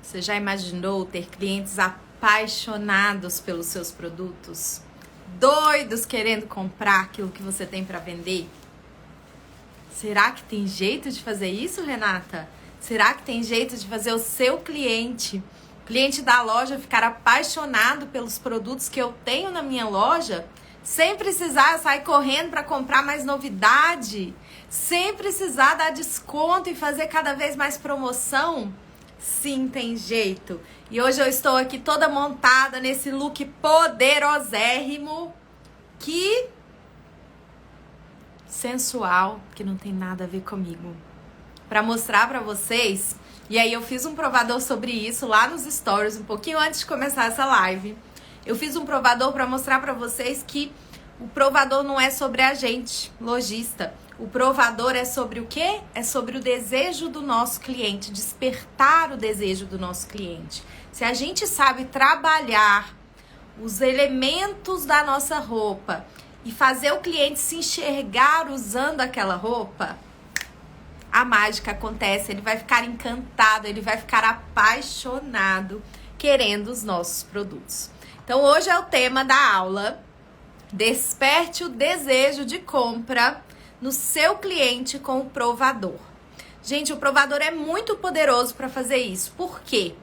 Você já imaginou ter clientes apaixonados pelos seus produtos? Doidos querendo comprar aquilo que você tem para vender? Será que tem jeito de fazer isso, Renata? Será que tem jeito de fazer o seu cliente da loja, ficar apaixonado pelos produtos que eu tenho na minha loja, sem precisar sair correndo para comprar mais novidade, sem precisar dar desconto e fazer cada vez mais promoção? Sim, tem jeito. E hoje eu estou aqui toda montada nesse look poderosérrimo, que sensual, que não tem nada a ver comigo, para mostrar para vocês. E aí eu fiz um provador sobre isso lá nos stories, um pouquinho antes de começar essa live. Eu fiz um provador para mostrar para vocês que o provador não é sobre a gente, lojista. O provador é sobre o quê? É sobre o desejo do nosso cliente, despertar o desejo do nosso cliente. Se a gente sabe trabalhar os elementos da nossa roupa e fazer o cliente se enxergar usando aquela roupa, a mágica acontece, ele vai ficar encantado, ele vai ficar apaixonado querendo os nossos produtos. Então hoje é o tema da aula: desperte o desejo de compra no seu cliente com o provador. Gente, o provador é muito poderoso para fazer isso. Por quê?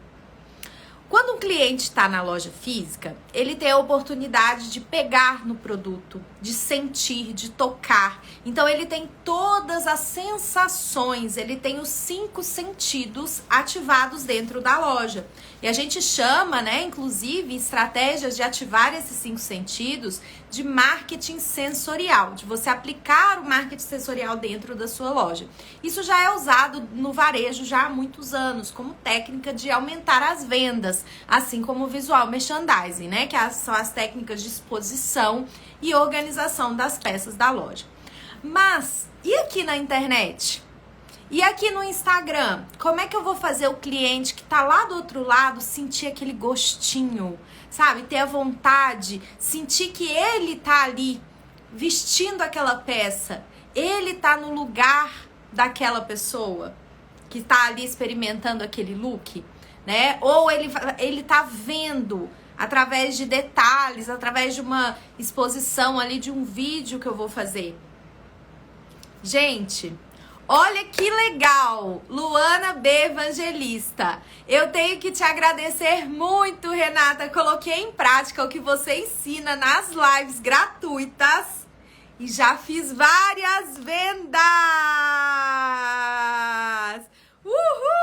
Quando um cliente está na loja física, ele tem a oportunidade de pegar no produto, de sentir, de tocar. Então ele tem todas as sensações, ele tem os 5 sentidos ativados dentro da loja. E a gente chama, inclusive, estratégias de ativar esses 5 sentidos de marketing sensorial, de você aplicar o marketing sensorial dentro da sua loja. Isso já é usado no varejo já há muitos anos, como técnica de aumentar as vendas, assim como o visual merchandising, que são as técnicas de exposição e organização das peças da loja. Mas, e aqui na internet? E aqui no Instagram? Como é que eu vou fazer o cliente que tá lá do outro lado sentir aquele gostinho, sabe? Ter a vontade, sentir que ele tá ali vestindo aquela peça, ele tá no lugar daquela pessoa que tá ali experimentando aquele look, Ou ele tá vendo através de detalhes, através de uma exposição ali, de um vídeo que eu vou fazer. Gente, olha que legal! Luana B. Evangelista. Eu tenho que te agradecer muito, Renata. Coloquei em prática o que você ensina nas lives gratuitas e já fiz várias vendas! Uhul!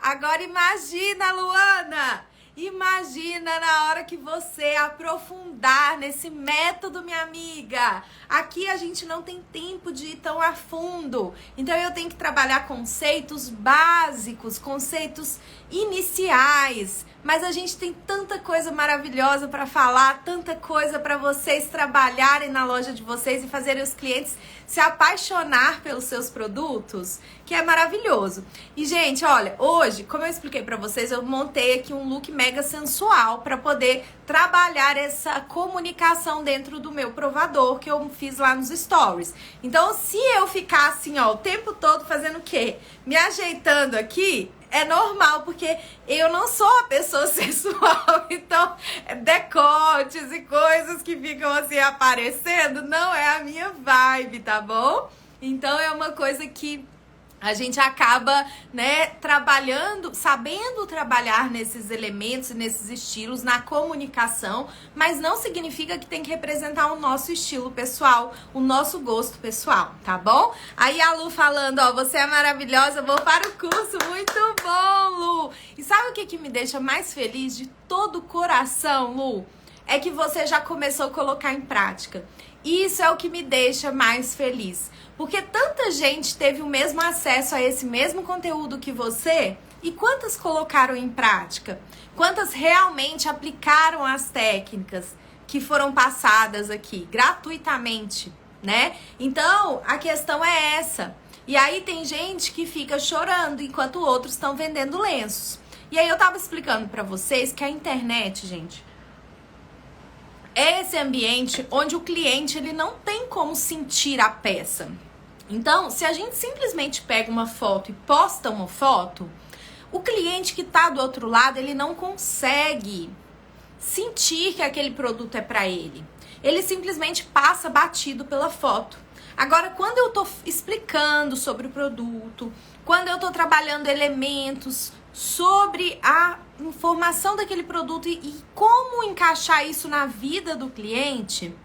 Agora imagina, Luana! Imagina na hora que você aprofundar nesse método, minha amiga. Aqui a gente não tem tempo de ir tão a fundo. Então eu tenho que trabalhar conceitos básicos, conceitos iniciais. Mas a gente tem tanta coisa maravilhosa para falar, tanta coisa para vocês trabalharem na loja de vocês e fazerem os clientes se apaixonar pelos seus produtos, que é maravilhoso. E, gente, olha, hoje, como eu expliquei para vocês, eu montei aqui um look mega sensual para poder trabalhar essa comunicação dentro do meu provador que eu fiz lá nos stories. Então, se eu ficar assim, o tempo todo fazendo o quê? Me ajeitando aqui, é normal, porque eu não sou a pessoa sensual, então decotes e coisas que ficam assim aparecendo não é a minha vibe, tá bom? Então é uma coisa que a gente acaba, trabalhando, sabendo trabalhar nesses elementos, nesses estilos, na comunicação, mas não significa que tem que representar o nosso estilo pessoal, o nosso gosto pessoal, tá bom? Aí a Lu falando, você é maravilhosa, vou para o curso, muito bom, Lu! E sabe o que me deixa mais feliz de todo o coração, Lu? É que você já começou a colocar em prática. Isso é o que me deixa mais feliz. Porque tanta gente teve o mesmo acesso a esse mesmo conteúdo que você, e quantas colocaram em prática? Quantas realmente aplicaram as técnicas que foram passadas aqui gratuitamente, Então, a questão é essa. E aí tem gente que fica chorando enquanto outros estão vendendo lenços. E aí eu tava explicando pra vocês que a internet, gente, é esse ambiente onde o cliente ele não tem como sentir a peça. Então, se a gente simplesmente pega uma foto e posta uma foto, o cliente que está do outro lado, ele não consegue sentir que aquele produto é para ele. Ele simplesmente passa batido pela foto. Agora, quando eu tô explicando sobre o produto, quando eu tô trabalhando elementos sobre a informação daquele produto e como encaixar isso na vida do cliente,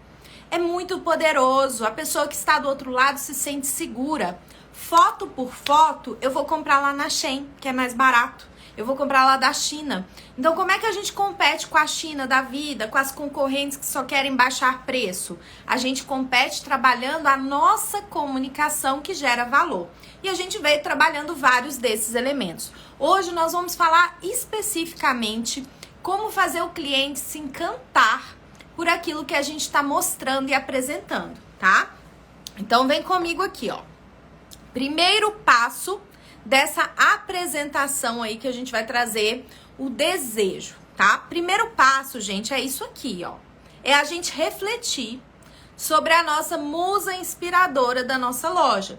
é muito poderoso. A pessoa que está do outro lado se sente segura. Foto por foto, eu vou comprar lá na Shein, que é mais barato. Eu vou comprar lá da China. Então, como é que a gente compete com a China da vida, com as concorrentes que só querem baixar preço? A gente compete trabalhando a nossa comunicação que gera valor. E a gente veio trabalhando vários desses elementos. Hoje nós vamos falar especificamente como fazer o cliente se encantar por aquilo que a gente está mostrando e apresentando, tá? Então, vem comigo aqui, ó. Primeiro passo dessa apresentação aí que a gente vai trazer, o desejo, tá? Primeiro passo, gente, é isso aqui, ó. É a gente refletir sobre a nossa musa inspiradora da nossa loja.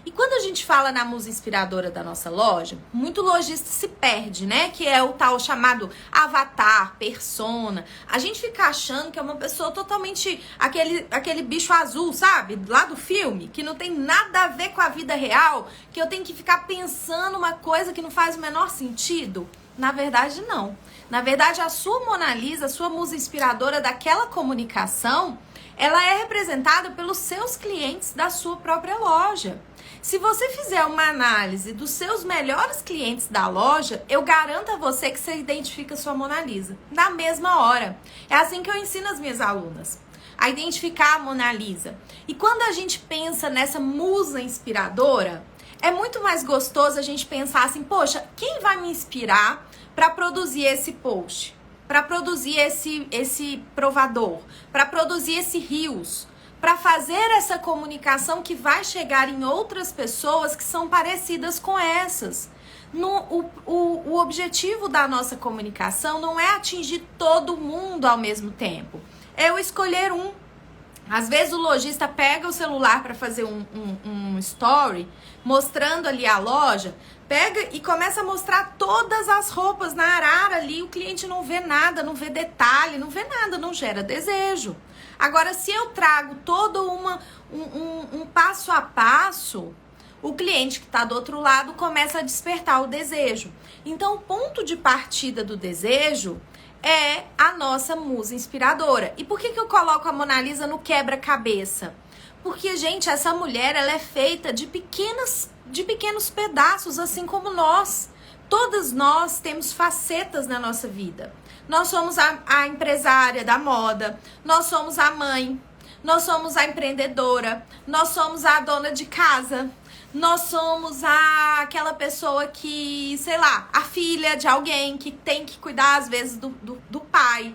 E quando a gente fala na musa inspiradora da nossa loja, muito lojista se perde, né? Que é o tal chamado avatar, persona. A gente fica achando que é uma pessoa totalmente aquele bicho azul, sabe? Lá do filme, que não tem nada a ver com a vida real, que eu tenho que ficar pensando uma coisa que não faz o menor sentido. Na verdade, não. Na verdade, a sua Mona Lisa, a sua musa inspiradora daquela comunicação, ela é representada pelos seus clientes da sua própria loja. Se você fizer uma análise dos seus melhores clientes da loja, eu garanto a você que você identifica a sua Mona Lisa na mesma hora. É assim que eu ensino as minhas alunas, a identificar a Mona Lisa. E quando a gente pensa nessa musa inspiradora, é muito mais gostoso a gente pensar assim, poxa, quem vai me inspirar para produzir esse post? Para produzir esse provador? Para produzir esse Reels? Para fazer essa comunicação que vai chegar em outras pessoas que são parecidas com essas. O objetivo da nossa comunicação não é atingir todo mundo ao mesmo tempo. É eu escolher um. Às vezes o lojista pega o celular para fazer um story, mostrando ali a loja, pega e começa a mostrar todas as roupas na arara ali, o cliente não vê nada, não vê detalhe, não vê nada, não gera desejo. Agora, se eu trago todo um passo a passo, o cliente que está do outro lado começa a despertar o desejo. Então, o ponto de partida do desejo é a nossa musa inspiradora. E por que eu coloco a Mona Lisa no quebra-cabeça? Porque, gente, essa mulher ela é feita de pequenos pedaços, assim como nós. Todas nós temos facetas na nossa vida. Nós somos a empresária da moda, nós somos a mãe, nós somos a empreendedora, nós somos a dona de casa, nós somos aquela pessoa que, sei lá, a filha de alguém que tem que cuidar, às vezes, do pai,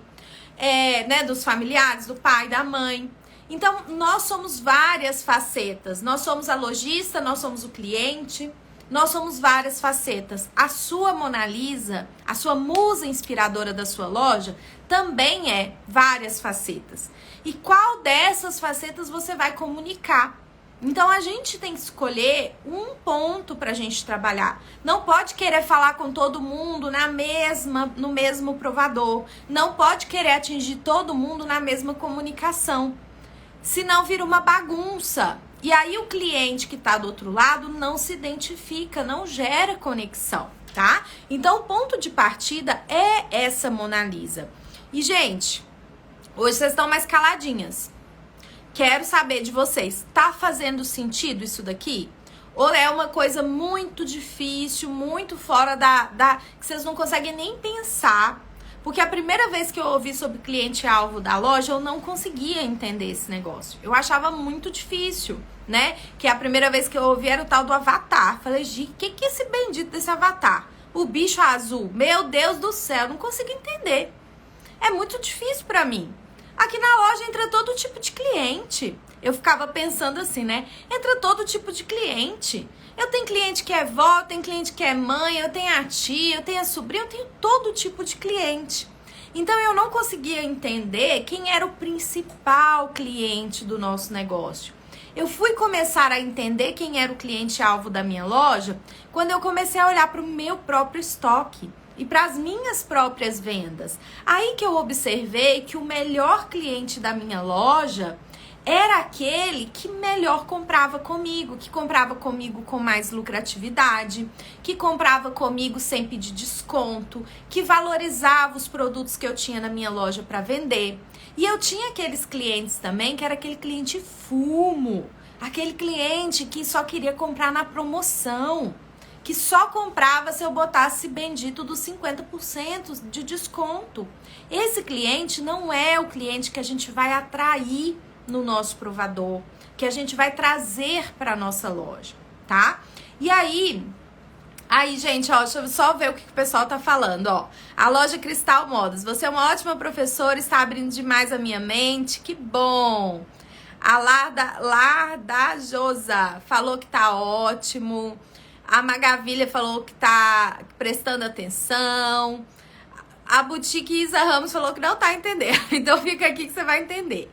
né, dos familiares, do pai, da mãe. Então, nós somos várias facetas. Nós somos a lojista, nós somos o cliente, nós somos várias facetas. A sua Mona Lisa, a sua musa inspiradora da sua loja, também é várias facetas. E qual dessas facetas você vai comunicar? Então, a gente tem que escolher um ponto pra gente trabalhar. Não pode querer falar com todo mundo no mesmo provador. Não pode querer atingir todo mundo na mesma comunicação. Senão vira uma bagunça. E aí o cliente que tá do outro lado não se identifica, não gera conexão, tá? Então, o ponto de partida é essa Mona Lisa. E, gente, hoje vocês estão mais caladinhas. Quero saber de vocês, tá fazendo sentido isso daqui? Ou é uma coisa muito difícil, muito fora que vocês não conseguem nem pensar? Porque a primeira vez que eu ouvi sobre cliente-alvo da loja, eu não conseguia entender esse negócio. Eu achava muito difícil, né? Que a primeira vez que eu ouvi era o tal do avatar. Falei, gente, o que é esse bendito desse avatar? O bicho azul. Meu Deus do céu, não consigo entender. É muito difícil pra mim. Aqui na loja entra todo tipo de cliente. Eu ficava pensando assim, né? Entra todo tipo de cliente. Eu tenho cliente que é vó, eu tenho cliente que é mãe, eu tenho a tia, eu tenho a sobrinha, eu tenho todo tipo de cliente. Então eu não conseguia entender quem era o principal cliente do nosso negócio. Eu fui começar a entender quem era o cliente-alvo da minha loja quando eu comecei a olhar para o meu próprio estoque e para as minhas próprias vendas. Aí que eu observei que o melhor cliente da minha loja era aquele que melhor comprava comigo, que comprava comigo com mais lucratividade, que comprava comigo sem pedir desconto, que valorizava os produtos que eu tinha na minha loja para vender. E eu tinha aqueles clientes também que era aquele cliente fumo, aquele cliente que só queria comprar na promoção, que só comprava se eu botasse bendito dos 50% de desconto. Esse cliente não é o cliente que a gente vai atrair no nosso provador, que a gente vai trazer para nossa loja, tá? E aí, gente, ó, deixa eu só ver o que o pessoal tá falando, ó. A loja Cristal Modas, você é uma ótima professora, está abrindo demais a minha mente, que bom. A Larda Josa falou que tá ótimo. A Magavilha falou que tá prestando atenção. A Boutique Isa Ramos falou que não tá entendendo. Então fica aqui que você vai entender.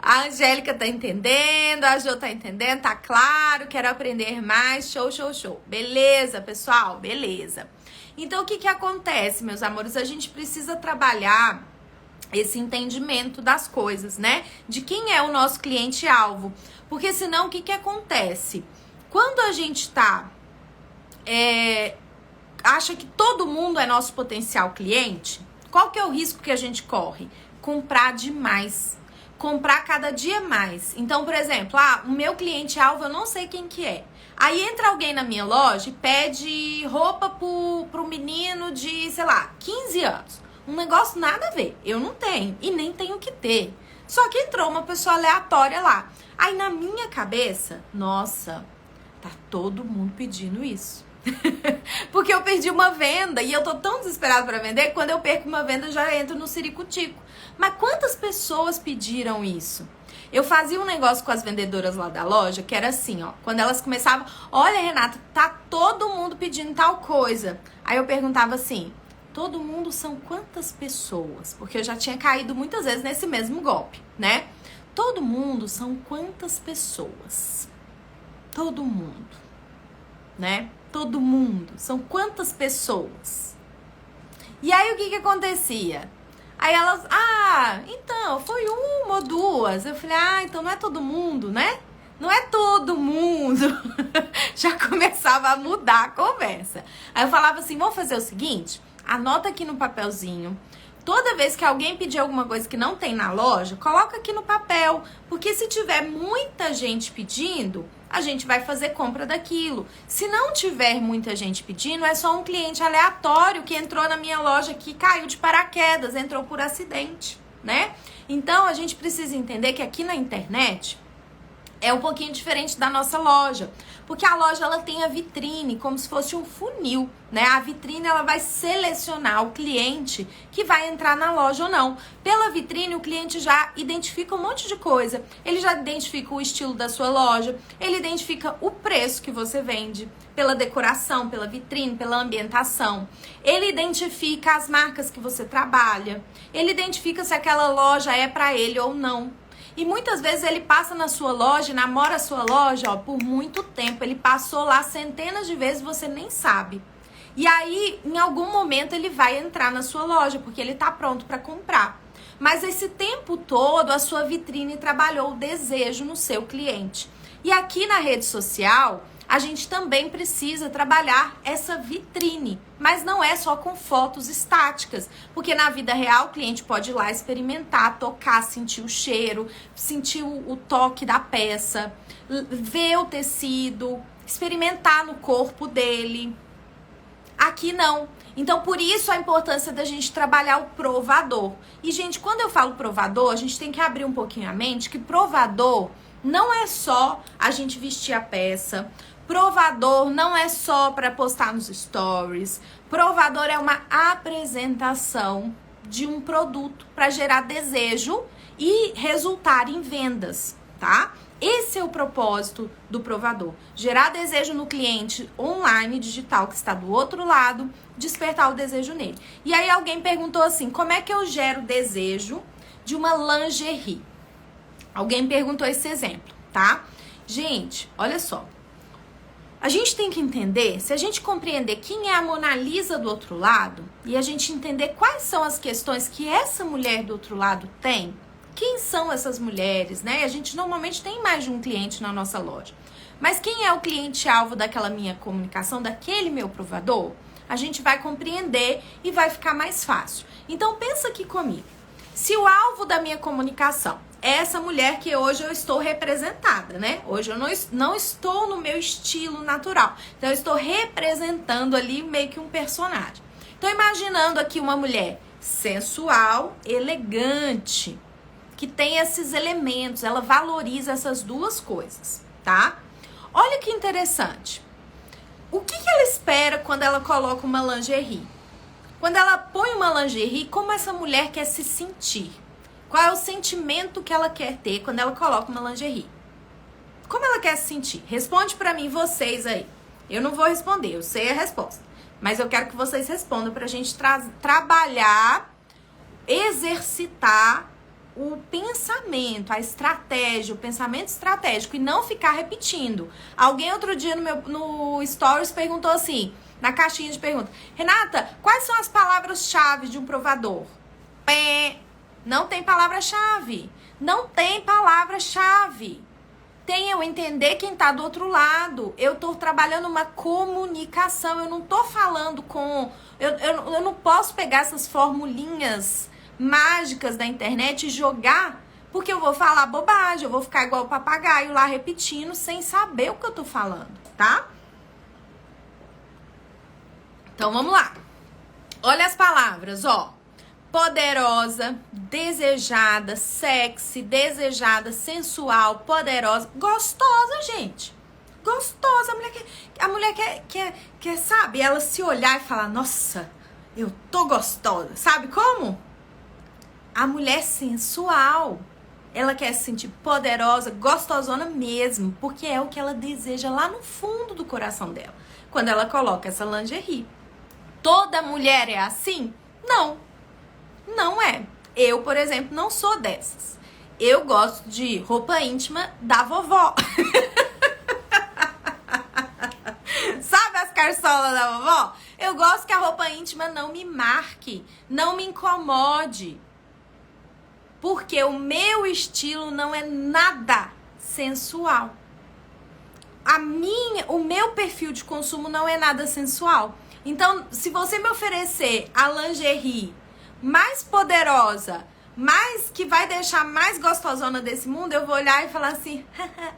A Angélica tá entendendo, a Jo tá entendendo, tá claro, quero aprender mais, show, show, show. Beleza, pessoal, beleza. Então, o que acontece, meus amores? A gente precisa trabalhar esse entendimento das coisas, né? De quem é o nosso cliente-alvo. Porque senão, o que acontece? Quando a gente acha que todo mundo é nosso potencial cliente, qual que é o risco que a gente corre? Comprar demais. Comprar cada dia mais. Então, por exemplo, o meu cliente-alvo eu não sei quem que é. Aí entra alguém na minha loja e pede roupa pro menino de, sei lá, 15 anos. Um negócio nada a ver. Eu não tenho e nem tenho que ter. Só que entrou uma pessoa aleatória lá. Aí na minha cabeça, nossa, tá todo mundo pedindo isso. Porque eu perdi uma venda e eu tô tão desesperada pra vender que quando eu perco uma venda eu já entro no ciricutico. Mas quantas pessoas pediram isso? Eu fazia um negócio com as vendedoras lá da loja que era assim, ó. Quando elas começavam, olha, Renata, tá todo mundo pedindo tal coisa. Aí eu perguntava assim, todo mundo são quantas pessoas? Porque eu já tinha caído muitas vezes nesse mesmo golpe, né? Todo mundo são quantas pessoas? Todo mundo, né? Todo mundo. São quantas pessoas? E aí, o que acontecia? Aí elas, então, foi uma ou duas. Eu falei, então não é todo mundo, né? Não é todo mundo. Já começava a mudar a conversa. Aí eu falava assim, vamos fazer o seguinte? Anota aqui no papelzinho. Toda vez que alguém pedir alguma coisa que não tem na loja, coloca aqui no papel. Porque se tiver muita gente pedindo, a gente vai fazer compra daquilo. Se não tiver muita gente pedindo, é só um cliente aleatório que entrou na minha loja que caiu de paraquedas, entrou por acidente, né? Então, a gente precisa entender que aqui na internet é um pouquinho diferente da nossa loja. Porque a loja, ela tem a vitrine, como se fosse um funil, né? A vitrine, ela vai selecionar o cliente que vai entrar na loja ou não. Pela vitrine, o cliente já identifica um monte de coisa. Ele já identifica o estilo da sua loja, ele identifica o preço que você vende, pela decoração, pela vitrine, pela ambientação. Ele identifica as marcas que você trabalha. Ele identifica se aquela loja é para ele ou não. E muitas vezes ele passa na sua loja, namora a sua loja, ó, por muito tempo. Ele passou lá centenas de vezes, você nem sabe. E aí, em algum momento, ele vai entrar na sua loja, porque ele tá pronto para comprar. Mas esse tempo todo, a sua vitrine trabalhou o desejo no seu cliente. E aqui na rede social, a gente também precisa trabalhar essa vitrine, mas não é só com fotos estáticas, porque na vida real o cliente pode ir lá experimentar, tocar, sentir o cheiro, sentir o toque da peça, ver o tecido, experimentar no corpo dele. Aqui não. Então, por isso a importância da gente trabalhar o provador. E, gente, quando eu falo provador, a gente tem que abrir um pouquinho a mente que provador não é só a gente vestir a peça. Provador não é só para postar nos stories. Provador é uma apresentação de um produto para gerar desejo e resultar em vendas, tá? Esse é o propósito do provador. Gerar desejo no cliente online, digital, que está do outro lado, despertar o desejo nele. E aí alguém perguntou assim, como é que eu gero desejo de uma lingerie? Alguém perguntou esse exemplo, tá? Gente, olha só. A gente tem que entender, se a gente compreender quem é a Mona Lisa do outro lado, e a gente entender quais são as questões que essa mulher do outro lado tem, quem são essas mulheres, né? A gente normalmente tem mais de um cliente na nossa loja. Mas quem é o cliente-alvo daquela minha comunicação, daquele meu provador? A gente vai compreender e vai ficar mais fácil. Então pensa aqui comigo. Se o alvo da minha comunicação é essa mulher que hoje eu estou representada, né? Hoje eu não estou no meu estilo natural. Então eu estou representando ali meio que um personagem. Então imaginando aqui uma mulher sensual, elegante, que tem esses elementos, ela valoriza essas duas coisas, tá? Olha que interessante. O que ela espera quando ela coloca uma lingerie? Quando ela põe uma lingerie, como essa mulher quer se sentir? Qual é o sentimento que ela quer ter quando ela coloca uma lingerie? Como ela quer se sentir? Responde pra mim, vocês aí. Eu não vou responder, eu sei a resposta. Mas eu quero que vocês respondam pra gente trabalhar, exercitar o pensamento, a estratégia, o pensamento estratégico e não ficar repetindo. Alguém outro dia no Stories perguntou assim, na caixinha de perguntas: Renata, quais são as palavras-chave de um provador? Não tem palavra-chave. Não tem palavra-chave. Tem eu entender quem tá do outro lado. Eu tô trabalhando uma comunicação. Eu não tô falando com... Eu não posso pegar essas formulinhas mágicas da internet e jogar, porque eu vou falar bobagem, eu vou ficar igual o papagaio lá repetindo sem saber o que eu tô falando, tá? Então vamos lá. Olha as palavras, ó. Poderosa, desejada, sexy, desejada, sensual, poderosa, gostosa, gente. Gostosa. A mulher quer, sabe, ela se olhar e falar: nossa, eu tô gostosa. Sabe como? A mulher sensual, ela quer se sentir poderosa, gostosona mesmo, porque é o que ela deseja lá no fundo do coração dela, quando ela coloca essa lingerie. Toda mulher é assim? Não, não é. Eu, por exemplo, não sou dessas. Eu gosto de roupa íntima da vovó. Sabe as carçolas da vovó? Eu gosto que a roupa íntima não me marque, não me incomode. Porque o meu estilo não é nada sensual. O meu perfil de consumo não é nada sensual. Então, se você me oferecer a lingerie mais poderosa, mais que vai deixar mais gostosona desse mundo, eu vou olhar e falar assim: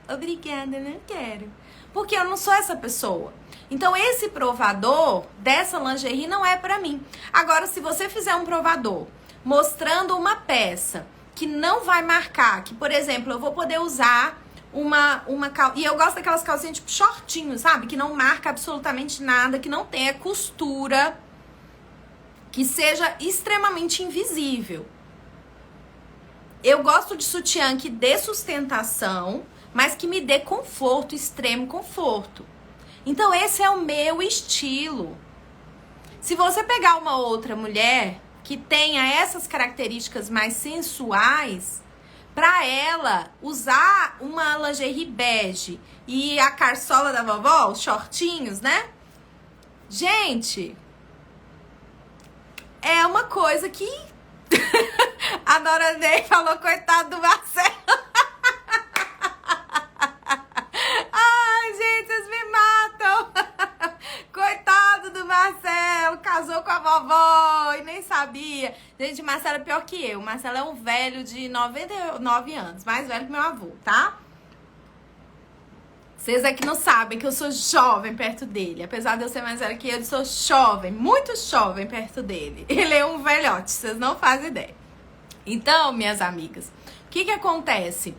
obrigada, não quero. Porque eu não sou essa pessoa. Então, esse provador dessa lingerie não é pra mim. Agora, se você fizer um provador mostrando uma peça que não vai marcar, que, por exemplo, eu vou poder usar uma calça, e eu gosto daquelas calcinhas tipo shortinho, sabe? Que não marca absolutamente nada, que não tenha costura, que seja extremamente invisível. Eu gosto de sutiã que dê sustentação, mas que me dê conforto, extremo conforto. Então, esse é o meu estilo. Se você pegar uma outra mulher que tenha essas características mais sensuais, pra ela usar uma lingerie bege e a carçola da vovó, os shortinhos, né? Gente, é uma coisa que a Dora Ney falou: coitado do Marcelo. Ai, gente, vocês me matam. Coitado do Marcelo, casou com a vovó e nem sabia. Gente, o Marcelo é pior que eu. O Marcelo é um velho de 99 anos, mais velho que meu avô, tá? Vocês é que não sabem que eu sou jovem perto dele. Apesar de eu ser mais velha que ele, eu sou jovem, muito jovem perto dele. Ele é um velhote, vocês não fazem ideia. Então, minhas amigas, o que acontece?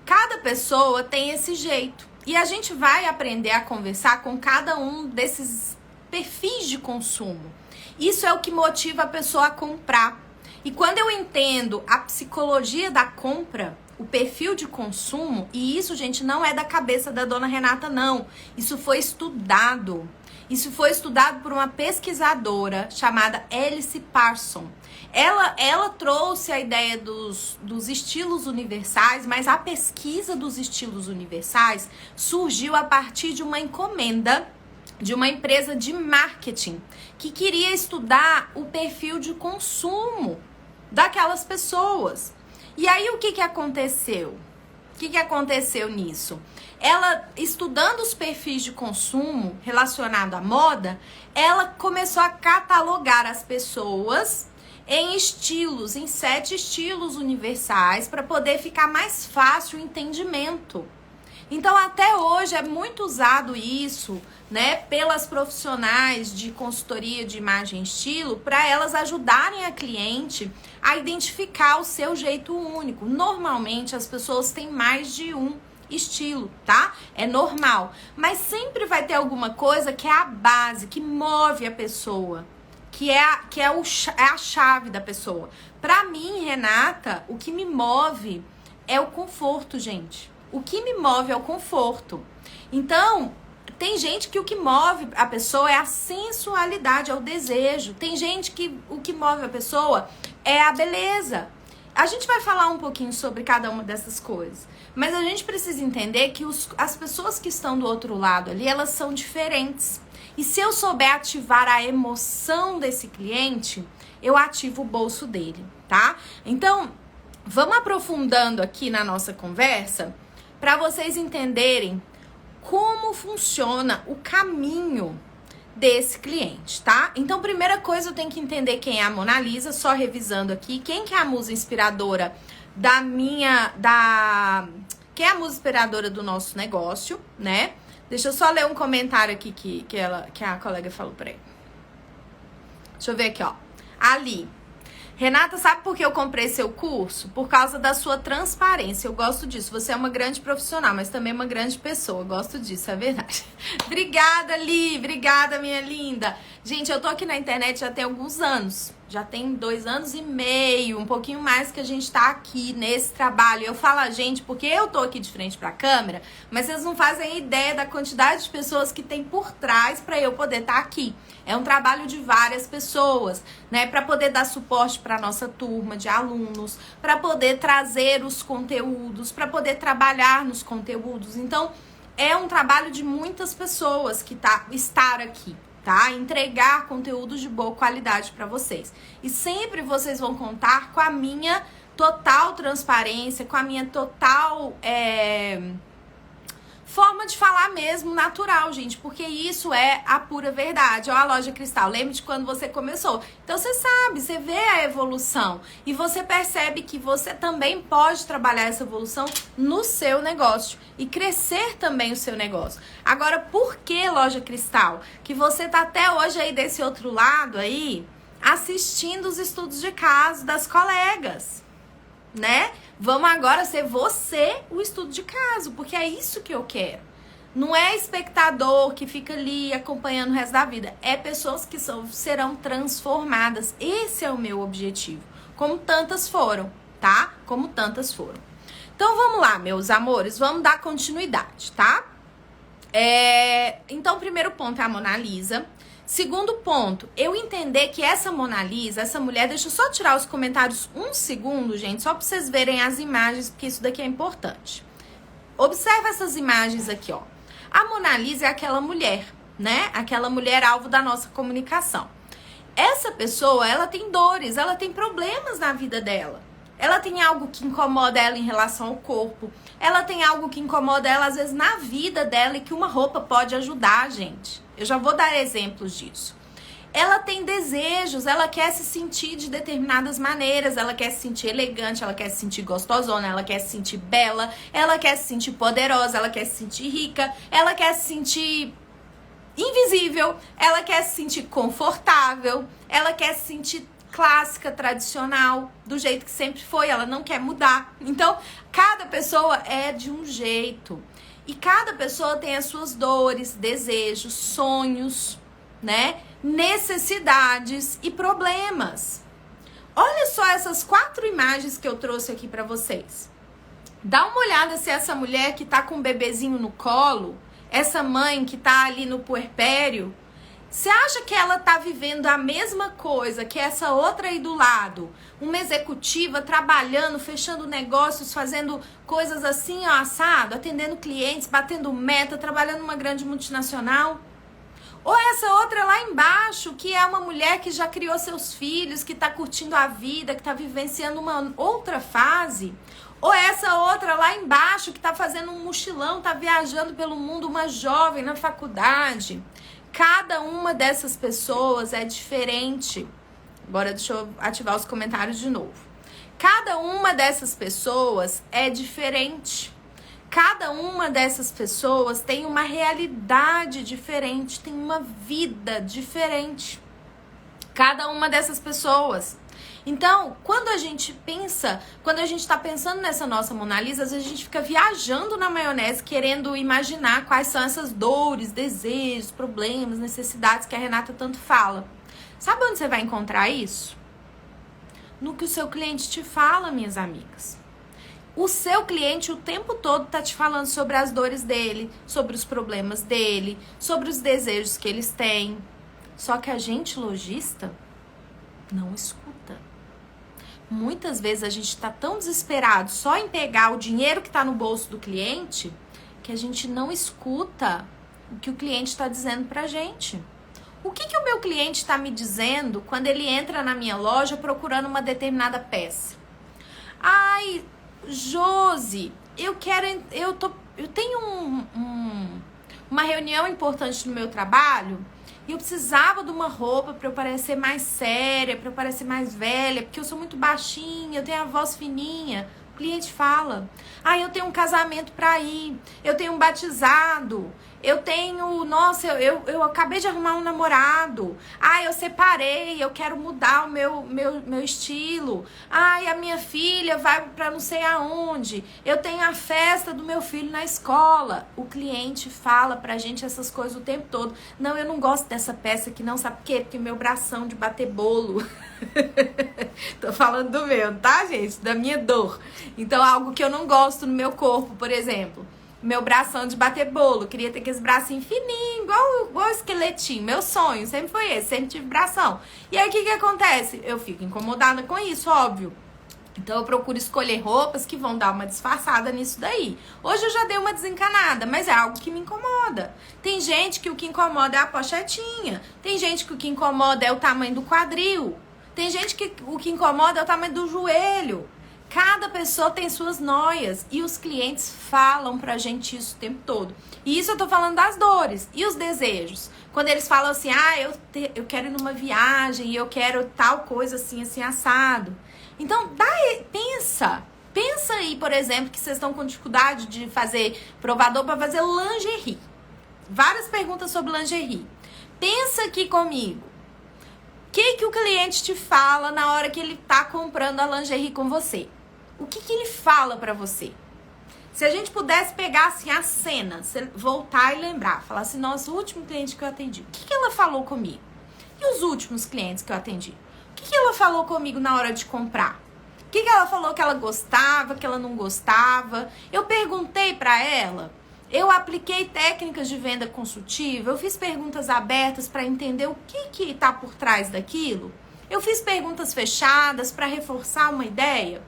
Cada pessoa tem esse jeito. E a gente vai aprender a conversar com cada um desses perfis de consumo. Isso é o que motiva a pessoa a comprar. E quando eu entendo a psicologia da compra, o perfil de consumo, e isso, gente, não é da cabeça da dona Renata, não. Isso foi estudado. Isso foi estudado por uma pesquisadora chamada Alice Parson. Ela trouxe a ideia dos estilos universais, mas a pesquisa dos estilos universais surgiu a partir de uma encomenda de uma empresa de marketing que queria estudar o perfil de consumo daquelas pessoas. E aí o que aconteceu? O que aconteceu nisso? Ela, estudando os perfis de consumo relacionado à moda, ela começou a catalogar as pessoas em estilos, em 7 estilos universais, para poder ficar mais fácil o entendimento. Então, até hoje é muito usado isso, né, pelas profissionais de consultoria de imagem e estilo, para elas ajudarem a cliente a identificar o seu jeito único. Normalmente, as pessoas têm mais de um estilo, tá? É normal. Mas sempre vai ter alguma coisa que é a base, que move a pessoa, que é a chave da pessoa. Pra mim, Renata, o que me move é o conforto, gente. O que me move é o conforto. Então, tem gente que o que move a pessoa é a sensualidade, é o desejo. Tem gente que o que move a pessoa é a beleza. A gente vai falar um pouquinho sobre cada uma dessas coisas. Mas a gente precisa entender que as pessoas que estão do outro lado ali, elas são diferentes. E se eu souber ativar a emoção desse cliente, eu ativo o bolso dele, tá? Então, vamos aprofundando aqui na nossa conversa para vocês entenderem como funciona o caminho desse cliente, tá? Então, primeira coisa, eu tenho que entender quem é a Mona Lisa, só revisando aqui, quem que é a musa inspiradora quem é a musa inspiradora do nosso negócio, né? Deixa eu só ler um comentário aqui que a colega falou por aí. Deixa eu ver aqui, ó. Ali. Renata, sabe por que eu comprei seu curso? Por causa da sua transparência. Eu gosto disso. Você é uma grande profissional, mas também uma grande pessoa. Eu gosto disso, é verdade. Obrigada, Li. Obrigada, minha linda. Gente, eu tô aqui na internet já tem alguns anos. Já tem 2 anos e meio, um pouquinho mais que a gente tá aqui nesse trabalho. Eu falo a gente porque eu tô aqui de frente pra câmera, mas vocês não fazem ideia da quantidade de pessoas que tem por trás pra eu poder estar aqui. É um trabalho de várias pessoas, né? Pra poder dar suporte pra nossa turma de alunos, pra poder trazer os conteúdos, pra poder trabalhar nos conteúdos. Então, é um trabalho de muitas pessoas que estar aqui, tá? Entregar conteúdos de boa qualidade para vocês. E sempre vocês vão contar com a minha total transparência, com a minha total forma de falar mesmo natural, gente, porque isso é a pura verdade. Ó, a Loja Cristal, lembre de quando você começou. Então você sabe, você vê a evolução e você percebe que você também pode trabalhar essa evolução no seu negócio e crescer também o seu negócio. Agora, por que, Loja Cristal, que você tá até hoje aí desse outro lado aí, assistindo os estudos de caso das colegas, né? Vamos agora ser você o estudo de caso, porque é isso que eu quero. Não é espectador que fica ali acompanhando o resto da vida. É pessoas que serão transformadas. Esse é o meu objetivo. Como tantas foram, tá? Como tantas foram. Então vamos lá, meus amores. Vamos dar continuidade, tá? Então o primeiro ponto é a Mona Lisa. Segundo ponto, eu entender que essa Mona Lisa, essa mulher... Deixa eu só tirar os comentários um segundo, gente, só pra vocês verem as imagens, porque isso daqui é importante. Observa essas imagens aqui, ó. A Mona Lisa é aquela mulher, né? Aquela mulher alvo da nossa comunicação. Essa pessoa, ela tem dores, ela tem problemas na vida dela. Ela tem algo que incomoda ela em relação ao corpo. Ela tem algo que incomoda ela, às vezes, na vida dela e que uma roupa pode ajudar, gente. Eu já vou dar exemplos disso. Ela tem desejos, ela quer se sentir de determinadas maneiras, ela quer se sentir elegante, ela quer se sentir gostosona, ela quer se sentir bela, ela quer se sentir poderosa, ela quer se sentir rica, ela quer se sentir invisível, ela quer se sentir confortável, ela quer se sentir clássica, tradicional, do jeito que sempre foi, ela não quer mudar. Então, cada pessoa é de um jeito. E cada pessoa tem as suas dores, desejos, sonhos, né? Necessidades e problemas. Olha só essas 4 imagens que eu trouxe aqui pra vocês. Dá uma olhada se essa mulher que tá com um bebezinho no colo, essa mãe que tá ali no puerpério, Você acha que ela tá vivendo a mesma coisa que essa outra aí do lado? Uma executiva trabalhando, fechando negócios, fazendo coisas assim, ó, assado, atendendo clientes, batendo meta, trabalhando numa grande multinacional? Ou essa outra lá embaixo, que é uma mulher que já criou seus filhos, que tá curtindo a vida, que tá vivenciando uma outra fase? Ou essa outra lá embaixo, que tá fazendo um mochilão, tá viajando pelo mundo, uma jovem na faculdade? Cada uma dessas pessoas é diferente. Agora deixa eu ativar os comentários de novo. Cada uma dessas pessoas é diferente. Cada uma dessas pessoas tem uma realidade diferente, tem uma vida diferente. Cada uma dessas pessoas. Então, quando a gente está pensando nessa nossa Mona Lisa, às vezes a gente fica viajando na maionese, querendo imaginar quais são essas dores, desejos, problemas, necessidades que a Renata tanto fala. Sabe onde você vai encontrar isso? No que o seu cliente te fala, minhas amigas. O seu cliente o tempo todo tá te falando sobre as dores dele, sobre os problemas dele, sobre os desejos que eles têm. Só que a gente, lojista, não escuta. Muitas vezes a gente tá tão desesperado só em pegar o dinheiro que tá no bolso do cliente que a gente não escuta o que o cliente está dizendo pra gente. O que o meu cliente está me dizendo quando ele entra na minha loja procurando uma determinada peça? Ai, Josi, eu tenho uma reunião importante no meu trabalho e eu precisava de uma roupa para eu parecer mais séria, para eu parecer mais velha, porque eu sou muito baixinha, eu tenho a voz fininha. O cliente fala: eu tenho um casamento para ir, eu tenho um batizado, eu tenho, nossa, eu acabei de arrumar um namorado, eu separei, eu quero mudar o meu estilo, a minha filha vai para não sei aonde, eu tenho a festa do meu filho na escola. O cliente fala pra gente essas coisas o tempo todo. Não, eu não gosto dessa peça aqui não, sabe por quê? Porque meu bração de bater bolo. Tô falando do meu, tá, gente? Da minha dor. Então, algo que eu não gosto no meu corpo, por exemplo. Meu bração de bater bolo. Queria ter aqueles bracinhos fininhos, igual esqueletinho. Meu sonho sempre foi esse, sempre tive bração. E aí, o que acontece? Eu fico incomodada com isso, óbvio. Então, eu procuro escolher roupas que vão dar uma disfarçada nisso daí. Hoje eu já dei uma desencanada, mas é algo que me incomoda. Tem gente que o que incomoda é a pochetinha. Tem gente que o que incomoda é o tamanho do quadril. Tem gente que o que incomoda é o tamanho do joelho. Cada pessoa tem suas noias e os clientes falam pra gente isso o tempo todo. E isso eu tô falando das dores. E os desejos? Quando eles falam assim, eu quero ir numa viagem e eu quero tal coisa assim, assim, assado. Então, pensa aí, por exemplo, que vocês estão com dificuldade de fazer provador para fazer lingerie. Várias perguntas sobre lingerie. Pensa aqui comigo. O que o cliente te fala na hora que ele tá comprando a lingerie com você? O que ele fala pra você? Se a gente pudesse pegar assim a cena, voltar e lembrar, falar assim, nossa, o último cliente que eu atendi, o que ela falou comigo? E os últimos clientes que eu atendi? O que ela falou comigo na hora de comprar? O que ela falou que ela gostava, que ela não gostava? Eu perguntei pra ela? Eu apliquei técnicas de venda consultiva, eu fiz perguntas abertas para entender o que está por trás daquilo. Eu fiz perguntas fechadas para reforçar uma ideia.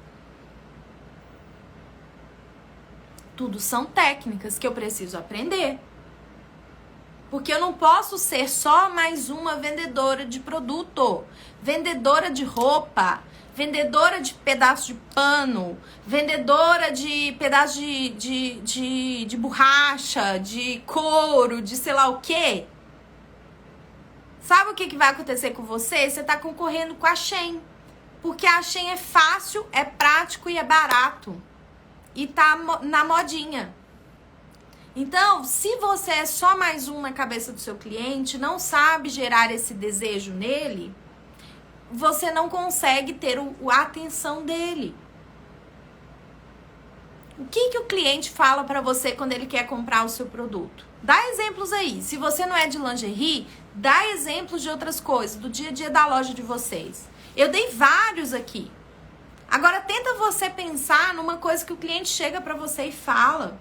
Tudo são técnicas que eu preciso aprender. Porque eu não posso ser só mais uma vendedora de produto, vendedora de roupa, vendedora de pedaço de pano, vendedora de pedaço de borracha, de couro, de sei lá o quê. Sabe o que vai acontecer com você? Você tá concorrendo com a Shein. Porque a Shein é fácil, é prático e é barato. E tá na modinha. Então, se você é só mais um na cabeça do seu cliente, não sabe gerar esse desejo nele, você não consegue ter a atenção dele. O que o cliente fala pra você quando ele quer comprar o seu produto? Dá exemplos aí. Se você não é de lingerie, dá exemplos de outras coisas, do dia a dia da loja de vocês. Eu dei vários aqui. Agora, tenta você pensar numa coisa que o cliente chega pra você e fala.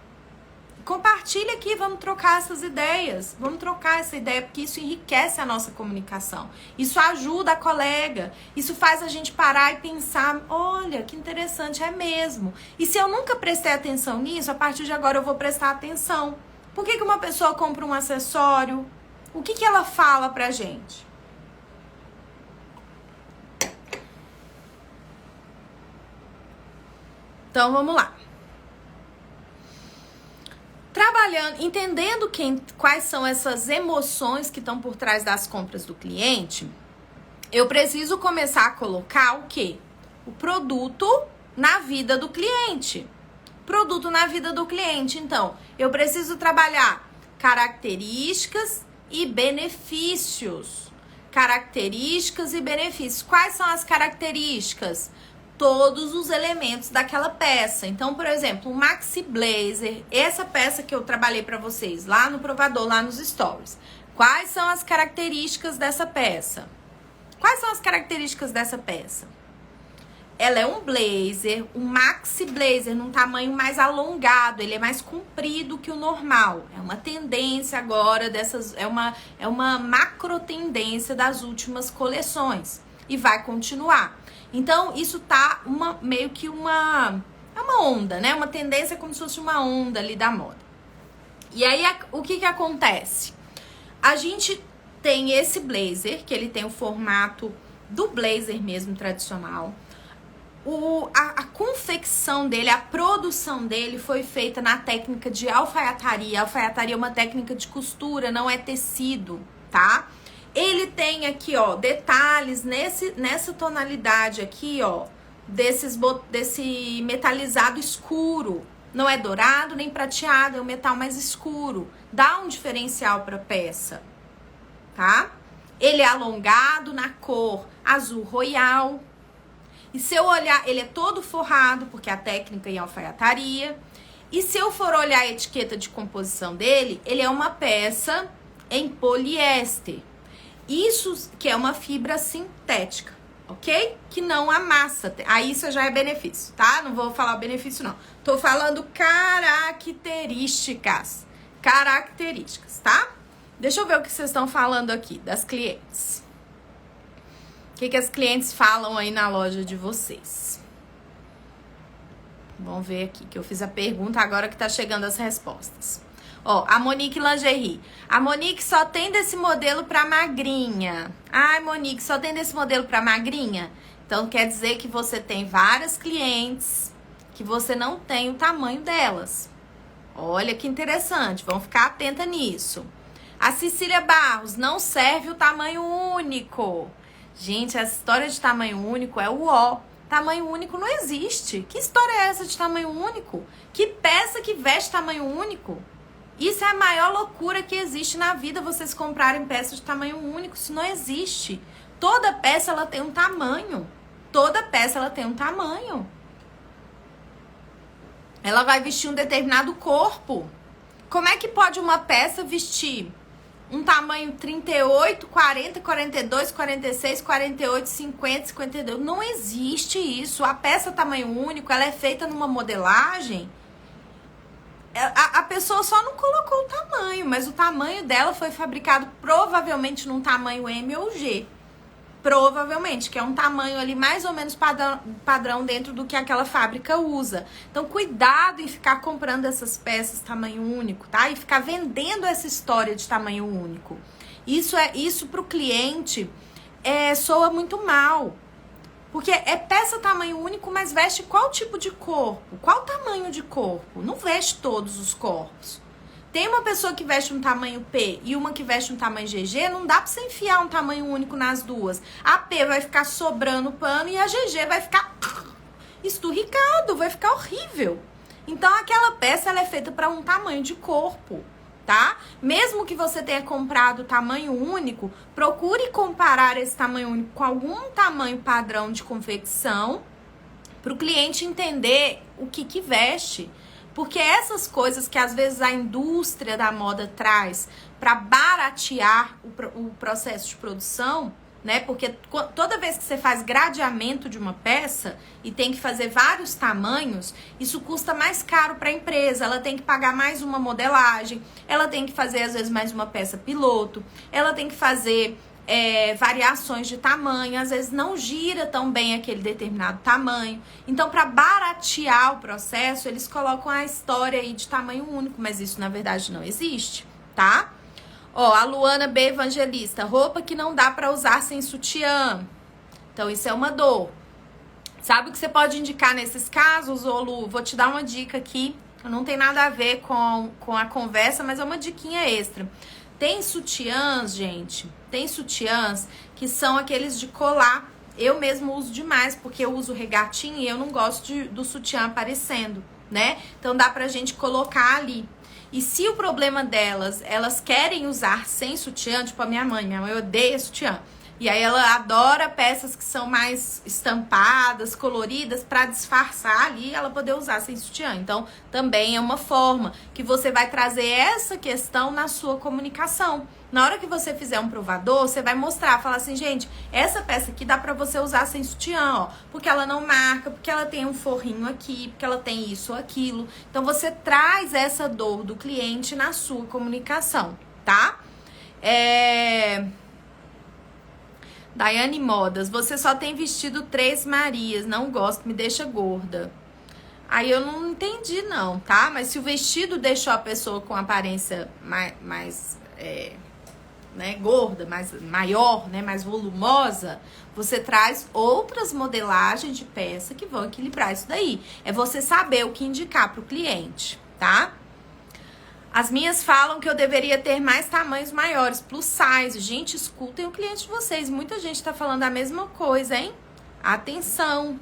Compartilha aqui, vamos trocar essas ideias. Vamos trocar essa ideia, porque isso enriquece a nossa comunicação. Isso ajuda a colega. Isso faz a gente parar e pensar, olha, que interessante, é mesmo. E se eu nunca prestei atenção nisso, a partir de agora eu vou prestar atenção. Por que uma pessoa compra um acessório? O que ela fala pra gente? Então, vamos lá. Trabalhando, entendendo quais são essas emoções que estão por trás das compras do cliente, eu preciso começar a colocar o quê? O produto na vida do cliente. Produto na vida do cliente. Então, eu preciso trabalhar características e benefícios. Características e benefícios. Quais são as características? Todos os elementos daquela peça. Então, por exemplo, um maxi blazer, essa peça que eu trabalhei para vocês lá no provador, lá nos stories. Quais são as características dessa peça? Quais são as características dessa peça? Ela é um blazer, um maxi blazer num tamanho mais alongado, ele é mais comprido que o normal. É uma tendência agora dessas, é uma macro tendência das últimas coleções e vai continuar. Então, isso tá meio que uma onda, né? Uma tendência como se fosse uma onda ali da moda. E aí, o que acontece? A gente tem esse blazer, que ele tem o formato do blazer mesmo, tradicional. A confecção dele, a produção dele foi feita na técnica de alfaiataria. A alfaiataria é uma técnica de costura, não é tecido, tá? Ele tem aqui, ó, detalhes nessa tonalidade aqui, ó, desse metalizado escuro. Não é dourado nem prateado, é um metal mais escuro. Dá um diferencial pra peça, tá? Ele é alongado na cor azul royal. E se eu olhar, ele é todo forrado, porque a técnica em alfaiataria. E se eu for olhar a etiqueta de composição dele, ele é uma peça em poliéster. Isso que é uma fibra sintética, ok? Que não amassa. Aí isso já é benefício, tá? Não vou falar o benefício, não. Tô falando características. Características, tá? Deixa eu ver o que vocês estão falando aqui das clientes. O que as clientes falam aí na loja de vocês? Vamos ver aqui, que eu fiz a pergunta, agora que tá chegando as respostas. Ó, a Monique Lingerie. A Monique só tem desse modelo pra magrinha. Ai, Monique, só tem desse modelo pra magrinha? Então, quer dizer que você tem várias clientes que você não tem o tamanho delas. Olha que interessante, vamos ficar atenta nisso. A Cecília Barros, não serve o tamanho único. Gente, essa história de tamanho único é o ó. Tamanho único não existe. Que história é essa de tamanho único? Que peça que veste tamanho único? Isso é a maior loucura que existe na vida, vocês comprarem peças de tamanho único. Isso não existe. Toda peça, ela tem um tamanho. Toda peça, ela tem um tamanho. Ela vai vestir um determinado corpo. Como é que pode uma peça vestir um tamanho 38, 40, 42, 46, 48, 50, 52? Não existe isso. A peça tamanho único, ela é feita numa modelagem. A pessoa só não colocou o tamanho, mas o tamanho dela foi fabricado provavelmente num tamanho M ou G. Provavelmente, que é um tamanho ali mais ou menos padrão dentro do que aquela fábrica usa. Então, cuidado em ficar comprando essas peças tamanho único, tá? E ficar vendendo essa história de tamanho único. Isso pro cliente soa muito mal. Porque é peça tamanho único, mas veste qual tipo de corpo? Qual tamanho de corpo? Não veste todos os corpos. Tem uma pessoa que veste um tamanho P e uma que veste um tamanho GG, não dá pra você enfiar um tamanho único nas duas. A P vai ficar sobrando pano e a GG vai ficar esturricado, vai ficar horrível. Então aquela peça ela é feita para um tamanho de corpo, tá? Mesmo que você tenha comprado tamanho único, procure comparar esse tamanho único com algum tamanho padrão de confecção para o cliente entender o que veste. Porque essas coisas que às vezes a indústria da moda traz para baratear o processo de produção, né? Porque toda vez que você faz gradeamento de uma peça e tem que fazer vários tamanhos, isso custa mais caro para a empresa. Ela tem que pagar mais uma modelagem, ela tem que fazer às vezes mais uma peça piloto, ela tem que fazer variações de tamanho, às vezes não gira tão bem aquele determinado tamanho. Então, para baratear o processo, eles colocam a história aí de tamanho único, mas isso na verdade não existe, tá? Ó, a Luana B. Evangelista, roupa que não dá pra usar sem sutiã. Então, isso é uma dor. Sabe o que você pode indicar nesses casos, ô Lu? Vou te dar uma dica aqui. Não tem nada a ver com a conversa, mas é uma diquinha extra. Tem sutiãs, gente, tem sutiãs que são aqueles de colar. Eu mesmo uso demais, porque eu uso regatinha e eu não gosto do sutiã aparecendo, né? Então, dá pra gente colocar ali. E se o problema delas, elas querem usar sem sutiã, tipo a minha mãe odeia sutiã. E aí ela adora peças que são mais estampadas, coloridas, pra disfarçar ali e ela poder usar sem sutiã. Então, também é uma forma que você vai trazer essa questão na sua comunicação. Na hora que você fizer um provador, você vai mostrar, falar assim, gente, essa peça aqui dá pra você usar sem sutiã, ó. Porque ela não marca, porque ela tem um forrinho aqui, porque ela tem isso ou aquilo. Então, você traz essa dor do cliente na sua comunicação, tá? Daiane Modas, você só tem vestido 3 Marias, não gosto, me deixa gorda. Aí eu não entendi não, tá? Mas se o vestido deixou a pessoa com aparência mais né, gorda, maior, né, mais volumosa, você traz outras modelagens de peça que vão equilibrar isso daí. É você saber o que indicar pro cliente, tá? As minhas falam que eu deveria ter mais tamanhos maiores, plus size. Gente, escutem o cliente de vocês. Muita gente tá falando a mesma coisa, hein? Atenção.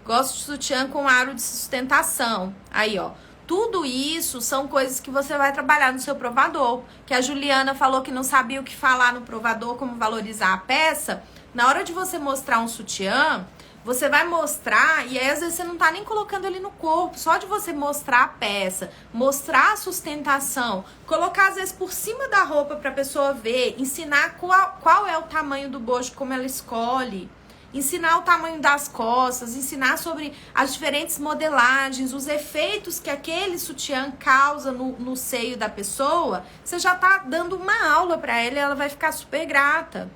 Gosto de sutiã com aro de sustentação. Aí, ó. Tudo isso são coisas que você vai trabalhar no seu provador. Que a Juliana falou que não sabia o que falar no provador, como valorizar a peça. Na hora de você mostrar um sutiã, você vai mostrar, e aí às vezes você não tá nem colocando ele no corpo, só de você mostrar a peça, mostrar a sustentação, colocar às vezes por cima da roupa pra pessoa ver, ensinar qual é o tamanho do bojo, como ela escolhe, ensinar o tamanho das costas, ensinar sobre as diferentes modelagens, os efeitos que aquele sutiã causa no seio da pessoa, você já tá dando uma aula pra ela e ela vai ficar super grata.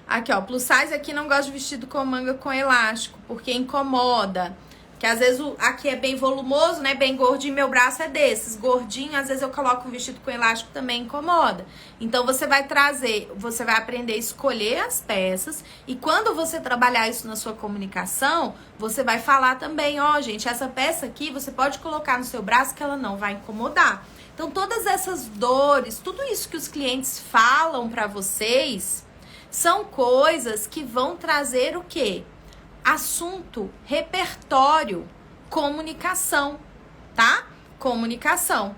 Aqui, ó, plus size aqui não gosto de vestido com manga com elástico, porque incomoda. Que às vezes aqui é bem volumoso, né, bem gordinho, meu braço é desses. Gordinho, às vezes eu coloco um vestido com elástico, também incomoda. Então, você vai trazer, você vai aprender a escolher as peças. E quando você trabalhar isso na sua comunicação, você vai falar também, ó, gente, essa peça aqui você pode colocar no seu braço que ela não vai incomodar. Então, todas essas dores, tudo isso que os clientes falam pra vocês, são coisas que vão trazer o quê? Assunto, repertório, comunicação, tá? Comunicação.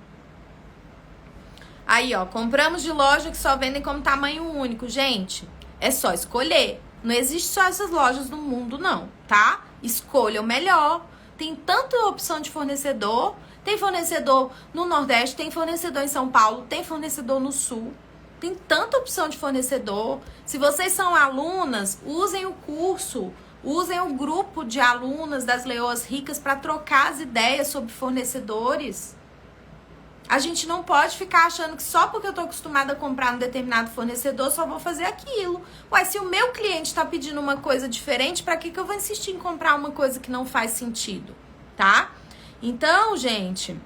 Aí, ó, compramos de loja que só vendem como tamanho único. Gente, é só escolher. Não existe só essas lojas no mundo, não, tá? Escolha o melhor. Tem tanta opção de fornecedor. Tem fornecedor no Nordeste, tem fornecedor em São Paulo, tem fornecedor no Sul. Tem tanta opção de fornecedor. Se vocês são alunas, usem o curso, usem o grupo de alunas das Leoas Ricas para trocar as ideias sobre fornecedores. A gente não pode ficar achando que só porque eu tô acostumada a comprar num determinado fornecedor, só vou fazer aquilo. Ué, se o meu cliente tá pedindo uma coisa diferente, para que eu vou insistir em comprar uma coisa que não faz sentido, tá? Então, gente,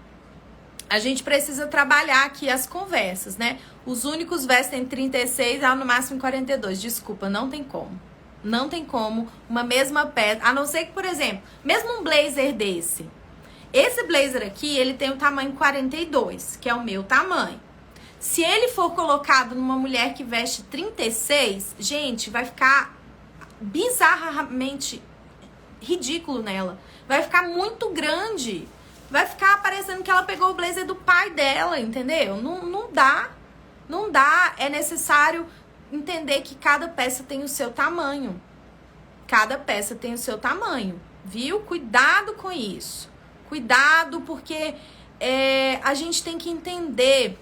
a gente precisa trabalhar aqui as conversas, né? Os únicos vestem 36, no máximo 42. Desculpa, não tem como. Não tem como uma mesma peça. A não ser que, por exemplo, mesmo um blazer desse. Esse blazer aqui, ele tem o tamanho 42, que é o meu tamanho. Se ele for colocado numa mulher que veste 36, gente, vai ficar bizarramente ridículo nela. Vai ficar muito grande. Vai ficar parecendo que ela pegou o blazer do pai dela, entendeu? Não dá. Não dá. É necessário entender que cada peça tem o seu tamanho. Cada peça tem o seu tamanho, viu? Cuidado com isso. Cuidado, porque a gente tem que entender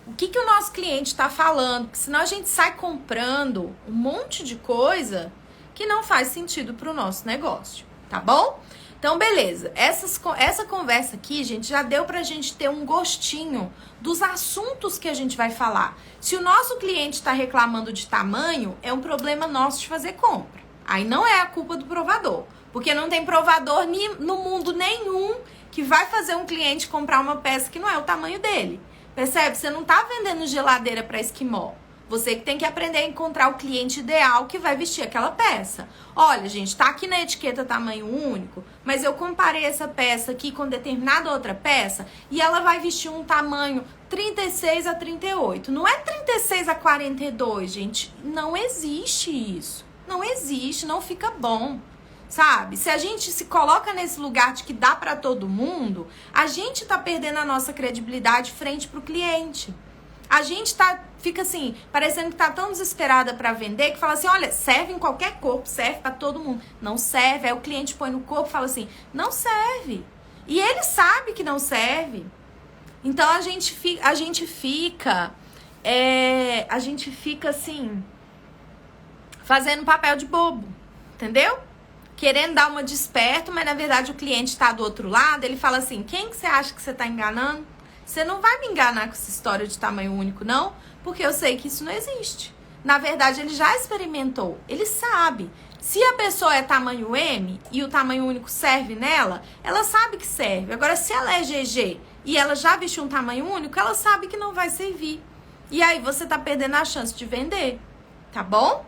O que o nosso cliente está falando, porque senão a gente sai comprando um monte de coisa que não faz sentido para o nosso negócio, tá bom? Então, beleza. Essa conversa aqui, gente, já deu pra gente ter um gostinho dos assuntos que a gente vai falar. Se o nosso cliente está reclamando de tamanho, é um problema nosso de fazer compra. Aí não é a culpa do provador, porque não tem provador no mundo nenhum que vai fazer um cliente comprar uma peça que não é o tamanho dele. Percebe? Você não tá vendendo geladeira para esquimó. Você que tem que aprender a encontrar o cliente ideal que vai vestir aquela peça. Olha, gente, tá aqui na etiqueta tamanho único, mas eu comparei essa peça aqui com determinada outra peça e ela vai vestir um tamanho 36 a 38. Não é 36 a 42, gente. Não existe isso. Não existe, não fica bom. Sabe? Se a gente se coloca nesse lugar de que dá pra todo mundo, a gente tá perdendo a nossa credibilidade frente pro cliente. A gente fica assim, parecendo que tá tão desesperada pra vender, que fala assim, olha, serve em qualquer corpo, serve pra todo mundo. Não serve, aí o cliente põe no corpo e fala assim, não serve. E ele sabe que não serve. Então a gente fica assim, fazendo papel de bobo, entendeu? Querendo dar uma de esperto, mas na verdade o cliente tá do outro lado, ele fala assim, quem que você acha que você tá enganando? Você não vai me enganar com essa história de tamanho único, não, porque eu sei que isso não existe. Na verdade, ele já experimentou, ele sabe. Se a pessoa é tamanho M e o tamanho único serve nela, ela sabe que serve. Agora, se ela é GG e ela já vestiu um tamanho único, ela sabe que não vai servir. E aí você tá perdendo a chance de vender, tá bom?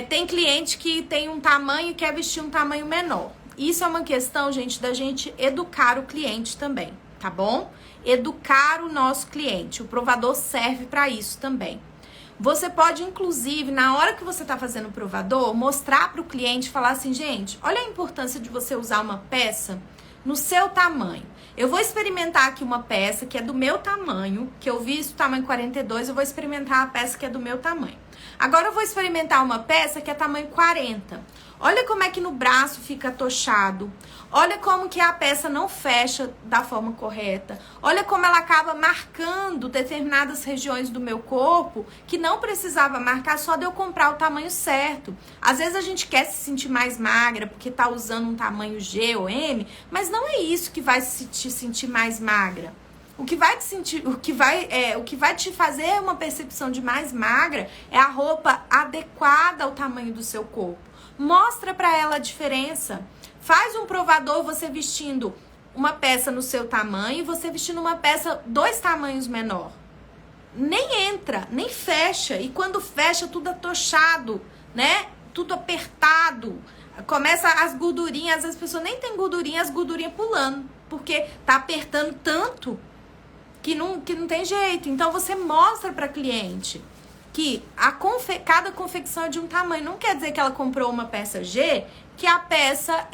Tem cliente que tem um tamanho e quer vestir um tamanho menor. Isso é uma questão, gente, da gente educar o cliente também, tá bom? Educar o nosso cliente. O provador serve para isso também. Você pode, inclusive, na hora que você está fazendo o provador, mostrar para o cliente, falar assim, gente, olha a importância de você usar uma peça no seu tamanho. Eu vou experimentar aqui uma peça que é do meu tamanho, que eu visto tamanho 42, eu vou experimentar a peça que é do meu tamanho. Agora eu vou experimentar uma peça que é tamanho 40. Olha como é que no braço fica atochado. Olha como que a peça não fecha da forma correta. Olha como ela acaba marcando determinadas regiões do meu corpo que não precisava marcar só de eu comprar o tamanho certo. Às vezes a gente quer se sentir mais magra porque tá usando um tamanho G ou M, mas não é isso que vai te sentir mais magra. O que vai te fazer uma percepção de mais magra é a roupa adequada ao tamanho do seu corpo. Mostra pra ela a diferença. Faz um provador você vestindo uma peça no seu tamanho e você vestindo uma peça 2 tamanhos menor. Nem entra, nem fecha. E quando fecha, tudo atochado, né? Tudo apertado. Começa as gordurinhas, as pessoas nem tem gordurinha, as gordurinhas pulando. Porque tá apertando tanto que não tem jeito. Então você mostra para cliente que cada confecção é de um tamanho. Não quer dizer que ela comprou uma peça G, que a peça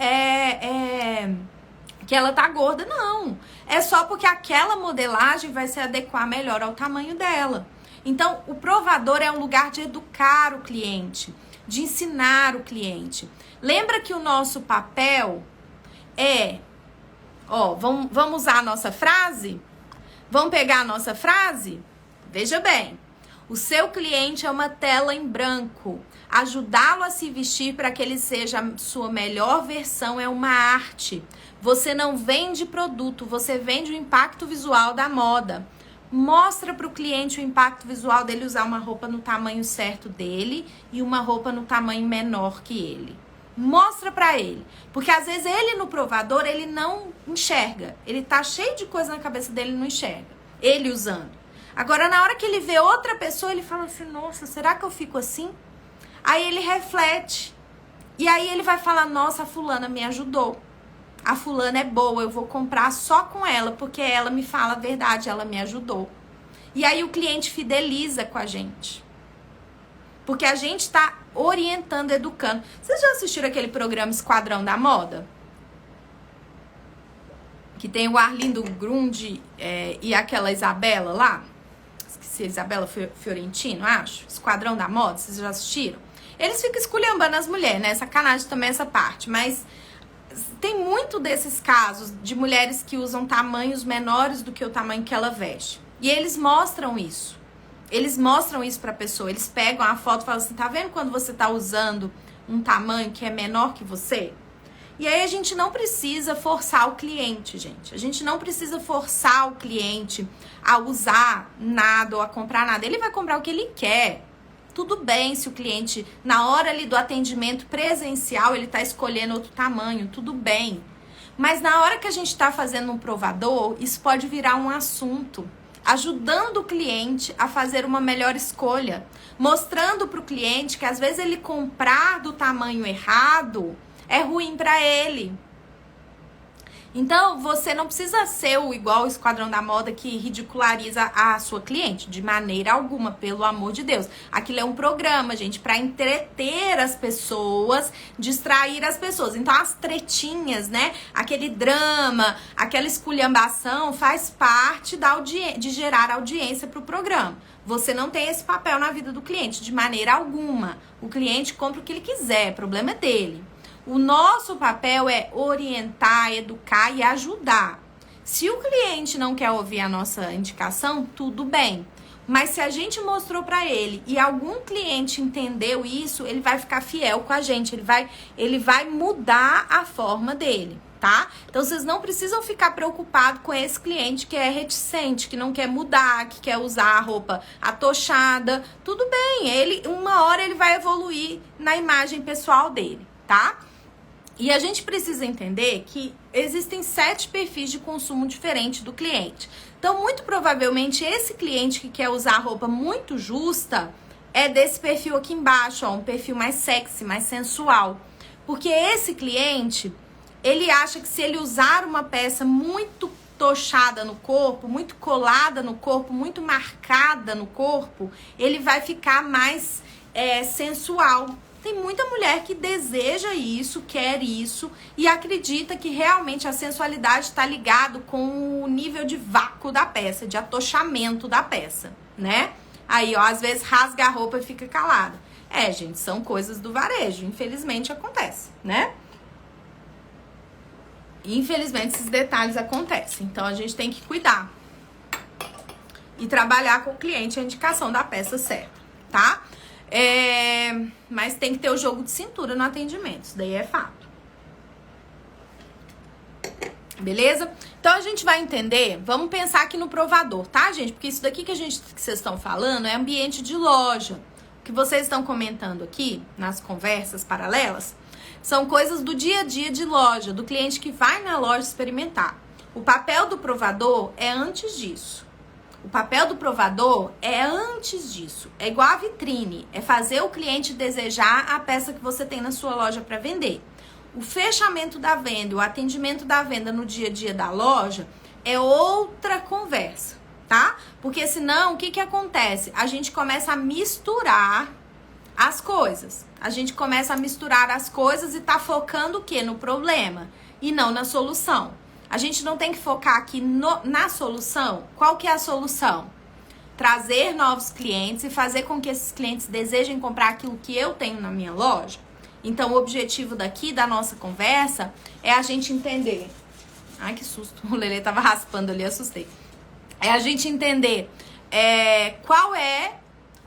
que ela tá gorda, não. É só porque aquela modelagem vai se adequar melhor ao tamanho dela. Então, o provador é um lugar de educar o cliente, de ensinar o cliente. Lembra que o nosso papel vamos usar a nossa frase? Vamos pegar a nossa frase? Veja bem. O seu cliente é uma tela em branco. Ajudá-lo a se vestir para que ele seja a sua melhor versão é uma arte. Você não vende produto, você vende o impacto visual da moda. Mostra para o cliente o impacto visual dele usar uma roupa no tamanho certo dele e uma roupa no tamanho menor que ele. Mostra para ele. Porque às vezes ele no provador, ele não enxerga. Ele tá cheio de coisa na cabeça dele e não enxerga. Ele usando. Agora, na hora que ele vê outra pessoa, ele fala assim, nossa, será que eu fico assim? Aí ele reflete. E aí ele vai falar, nossa, a fulana me ajudou. A fulana é boa, eu vou comprar só com ela, porque ela me fala a verdade, ela me ajudou. E aí o cliente fideliza com a gente. Porque a gente tá orientando, educando. Vocês já assistiram aquele programa Esquadrão da Moda? Que tem o Arlindo Grunde e aquela Isabela lá. Esqueci, Isabela Fiorentino, acho. Esquadrão da Moda, vocês já assistiram? Eles ficam esculhambando as mulheres, né? Sacanagem também essa parte. Mas tem muito desses casos de mulheres que usam tamanhos menores do que o tamanho que ela veste. E eles mostram isso. Eles mostram isso pra pessoa. Eles pegam a foto e falam assim, tá vendo quando você tá usando um tamanho que é menor que você? E aí a gente não precisa forçar o cliente, gente. A gente não precisa forçar o cliente a usar nada ou a comprar nada. Ele vai comprar o que ele quer. Tudo bem se o cliente, na hora ali do atendimento presencial, ele tá escolhendo outro tamanho, tudo bem. Mas na hora que a gente tá fazendo um provador, isso pode virar um assunto, ajudando o cliente a fazer uma melhor escolha, mostrando pro cliente que às vezes ele comprar do tamanho errado é ruim pra ele. Então, você não precisa ser igual o Esquadrão da Moda que ridiculariza a sua cliente, de maneira alguma, pelo amor de Deus. Aquilo é um programa, gente, pra entreter as pessoas, distrair as pessoas. Então, as tretinhas, né, aquele drama, aquela esculhambação faz parte de gerar audiência pro programa. Você não tem esse papel na vida do cliente, de maneira alguma. O cliente compra o que ele quiser, o problema é dele. O nosso papel é orientar, educar e ajudar. Se o cliente não quer ouvir a nossa indicação, tudo bem. Mas se a gente mostrou para ele e algum cliente entendeu isso, ele vai ficar fiel com a gente. Ele vai mudar a forma dele, tá? Então vocês não precisam ficar preocupados com esse cliente que é reticente, que não quer mudar, que quer usar a roupa atochada. Tudo bem, uma hora ele vai evoluir na imagem pessoal dele, tá? E a gente precisa entender que existem 7 perfis de consumo diferentes do cliente. Então, muito provavelmente, esse cliente que quer usar roupa muito justa é desse perfil aqui embaixo, ó, um perfil mais sexy, mais sensual. Porque esse cliente, ele acha que se ele usar uma peça muito tochada no corpo, muito colada no corpo, muito marcada no corpo, ele vai ficar mais sensual. Tem muita mulher que deseja isso, quer isso e acredita que realmente a sensualidade está ligado com o nível de vácuo da peça, de atochamento da peça, né? Aí, ó, às vezes rasga a roupa e fica calada. Gente, são coisas do varejo, infelizmente acontece, né? Infelizmente esses detalhes acontecem, então a gente tem que cuidar e trabalhar com o cliente a indicação da peça certa, tá? Mas tem que ter o jogo de cintura no atendimento, isso daí é fato. Beleza? Então a gente vai entender, vamos pensar aqui no provador, tá, gente? Porque isso daqui que vocês estão falando é ambiente de loja. O que vocês estão comentando aqui nas conversas paralelas são coisas do dia a dia de loja, do cliente que vai na loja experimentar. O papel do provador é antes disso. O papel do provador é antes disso. É igual a vitrine. É fazer o cliente desejar a peça que você tem na sua loja para vender. O fechamento da venda, o atendimento da venda no dia a dia da loja é outra conversa, tá? Porque senão, o que acontece? A gente começa a misturar as coisas. A gente começa a misturar as coisas e tá focando o quê? No problema e não na solução. A gente não tem que focar aqui na solução. Qual que é a solução? Trazer novos clientes e fazer com que esses clientes desejem comprar aquilo que eu tenho na minha loja. Então, o objetivo daqui da nossa conversa é a gente entender... Ai, que susto. O Lelê tava raspando ali, assustei. É a gente entender qual é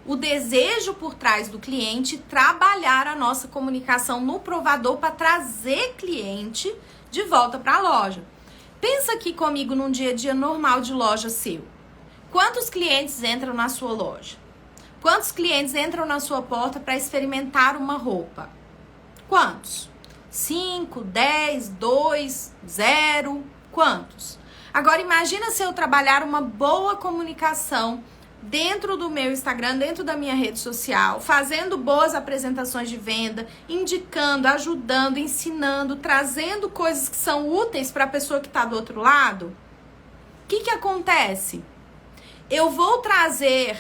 o desejo por trás do cliente, trabalhar a nossa comunicação no provador para trazer cliente de volta para a loja. Pensa aqui comigo num dia a dia normal de loja seu. Quantos clientes entram na sua loja? Quantos clientes entram na sua porta para experimentar uma roupa? Quantos? 5, 10, 2, 0? Quantos? Agora imagina se eu trabalhar uma boa comunicação dentro do meu Instagram, dentro da minha rede social, fazendo boas apresentações de venda, indicando, ajudando, ensinando, trazendo coisas que são úteis para a pessoa que está do outro lado. O que acontece? Eu vou trazer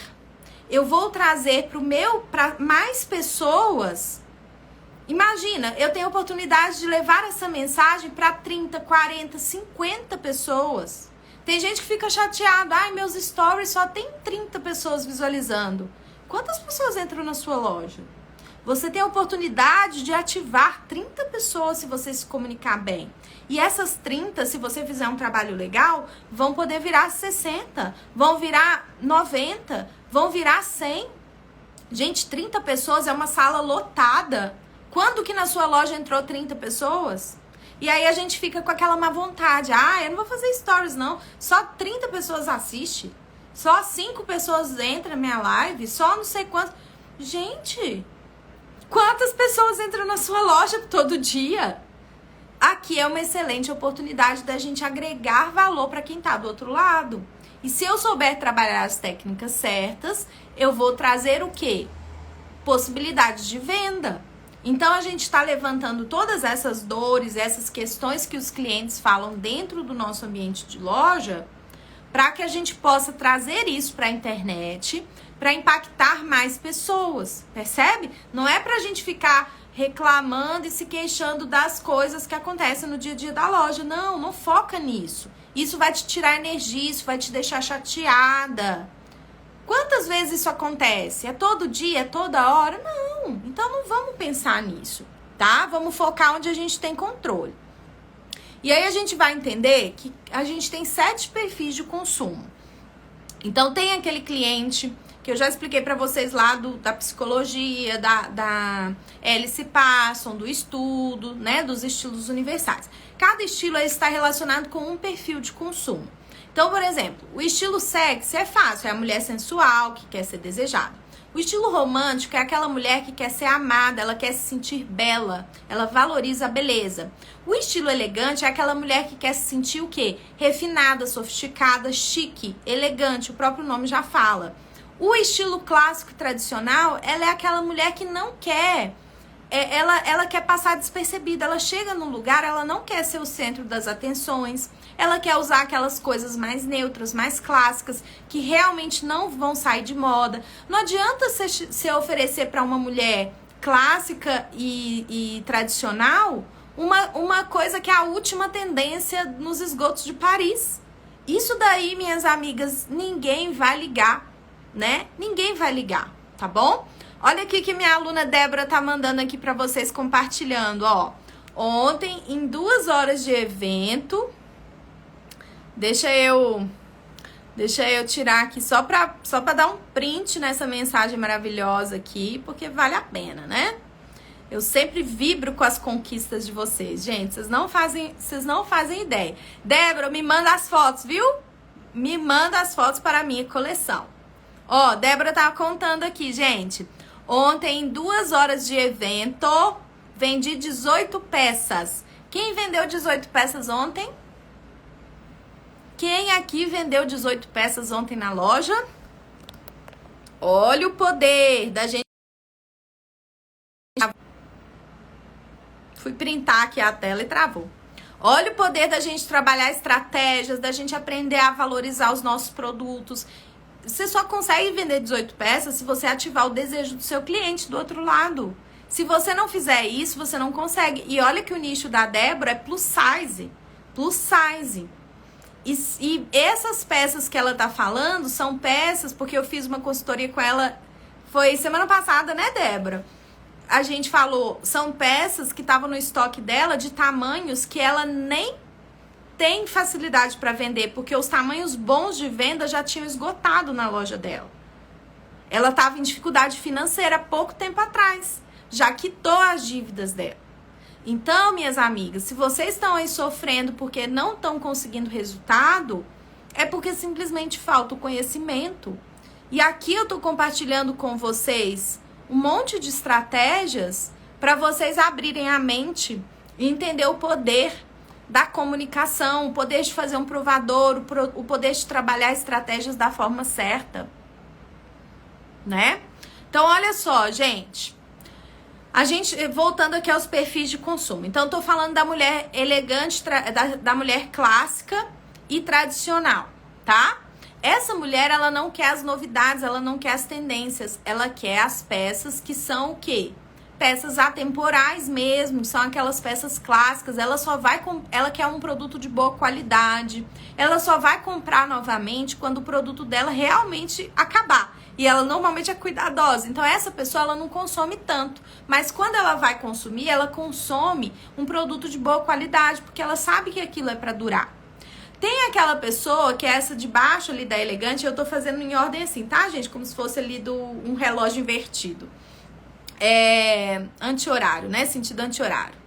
para mais pessoas. Imagina, eu tenho a oportunidade de levar essa mensagem para 30, 40, 50 pessoas. Tem gente que fica chateado. Ai, meus stories só tem 30 pessoas visualizando. Quantas pessoas entram na sua loja? Você tem a oportunidade de ativar 30 pessoas se você se comunicar bem. E essas 30, se você fizer um trabalho legal, vão poder virar 60, vão virar 90, vão virar 100. Gente, 30 pessoas é uma sala lotada. Quando que na sua loja entrou 30 pessoas? E aí a gente fica com aquela má vontade. Ah, eu não vou fazer stories, não. Só 30 pessoas assistem. Só 5 pessoas entram na minha live. Só não sei quantos. Gente, quantas pessoas entram na sua loja todo dia? Aqui é uma excelente oportunidade da gente agregar valor para quem tá do outro lado. E se eu souber trabalhar as técnicas certas, eu vou trazer o quê? Possibilidades de venda. Então, a gente está levantando todas essas dores, essas questões que os clientes falam dentro do nosso ambiente de loja, para que a gente possa trazer isso para a internet, para impactar mais pessoas, percebe? Não é para a gente ficar reclamando e se queixando das coisas que acontecem no dia a dia da loja. Não, não foca nisso. Isso vai te tirar energia, isso vai te deixar chateada. Quantas vezes isso acontece? É todo dia? É toda hora? Não. Então não vamos pensar nisso, tá? Vamos focar onde a gente tem controle. E aí a gente vai entender que a gente tem 7 perfis de consumo. Então tem aquele cliente que eu já expliquei para vocês lá da psicologia, da Alice Parson, do estudo, né, dos estilos universais. Cada estilo está relacionado com um perfil de consumo. Então, por exemplo, o estilo sexy é fácil, é a mulher sensual que quer ser desejada. O estilo romântico é aquela mulher que quer ser amada, ela quer se sentir bela, ela valoriza a beleza. O estilo elegante é aquela mulher que quer se sentir o quê? Refinada, sofisticada, chique, elegante, o próprio nome já fala. O estilo clássico e tradicional, ela é aquela mulher que não quer, ela quer passar despercebida, ela chega num lugar, ela não quer ser o centro das atenções, ela quer usar aquelas coisas mais neutras, mais clássicas, que realmente não vão sair de moda. Não adianta você oferecer para uma mulher clássica e tradicional uma coisa que é a última tendência nos esgotos de Paris. Isso daí, minhas amigas, ninguém vai ligar, né? Ninguém vai ligar, tá bom? Olha aqui que minha aluna Débora tá mandando aqui para vocês compartilhando, ó. Ontem, em 2 horas de evento, deixa eu tirar aqui só pra dar um print nessa mensagem maravilhosa aqui, porque vale a pena, né? Eu sempre vibro com as conquistas de vocês, gente. Vocês não fazem ideia. Débora, me manda as fotos, viu? Me manda as fotos para a minha coleção. Ó, Débora tá contando aqui, gente. Ontem, em 2 horas de evento, vendi 18 peças. Quem vendeu 18 peças ontem? Quem aqui vendeu 18 peças ontem na loja? Olha o poder da gente. Fui printar aqui a tela e travou. Olha o poder da gente trabalhar estratégias, da gente aprender a valorizar os nossos produtos. Você só consegue vender 18 peças se você ativar o desejo do seu cliente do outro lado. Se você não fizer isso, você não consegue. E olha que o nicho da Débora é plus size. Plus size. E essas peças que ela tá falando são peças, porque eu fiz uma consultoria com ela, foi semana passada, né, Débora? A gente falou, são peças que estavam no estoque dela de tamanhos que ela nem tem facilidade para vender, porque os tamanhos bons de venda já tinham esgotado na loja dela. Ela estava em dificuldade financeira há pouco tempo atrás, já quitou as dívidas dela. Então, minhas amigas, se vocês estão aí sofrendo porque não estão conseguindo resultado, é porque simplesmente falta o conhecimento. E aqui eu tô compartilhando com vocês um monte de estratégias para vocês abrirem a mente e entender o poder da comunicação, o poder de fazer um provador, o poder de trabalhar estratégias da forma certa, né? Então, olha só, gente. A gente, voltando aqui aos perfis de consumo. Então, eu tô falando da mulher elegante, da mulher clássica e tradicional, tá? Essa mulher, ela não quer as novidades, ela não quer as tendências, ela quer as peças que são o quê? Peças atemporais mesmo, são aquelas peças clássicas, ela quer um produto de boa qualidade, ela só vai comprar novamente quando o produto dela realmente acabar. E ela normalmente é cuidadosa. Então essa pessoa ela não consome tanto. Mas quando ela vai consumir, ela consome um produto de boa qualidade, porque ela sabe que aquilo é para durar. Tem aquela pessoa que é essa de baixo ali da elegante, eu tô fazendo em ordem assim, tá, gente? Como se fosse ali um relógio invertido. Anti-horário, né? Sentido anti-horário.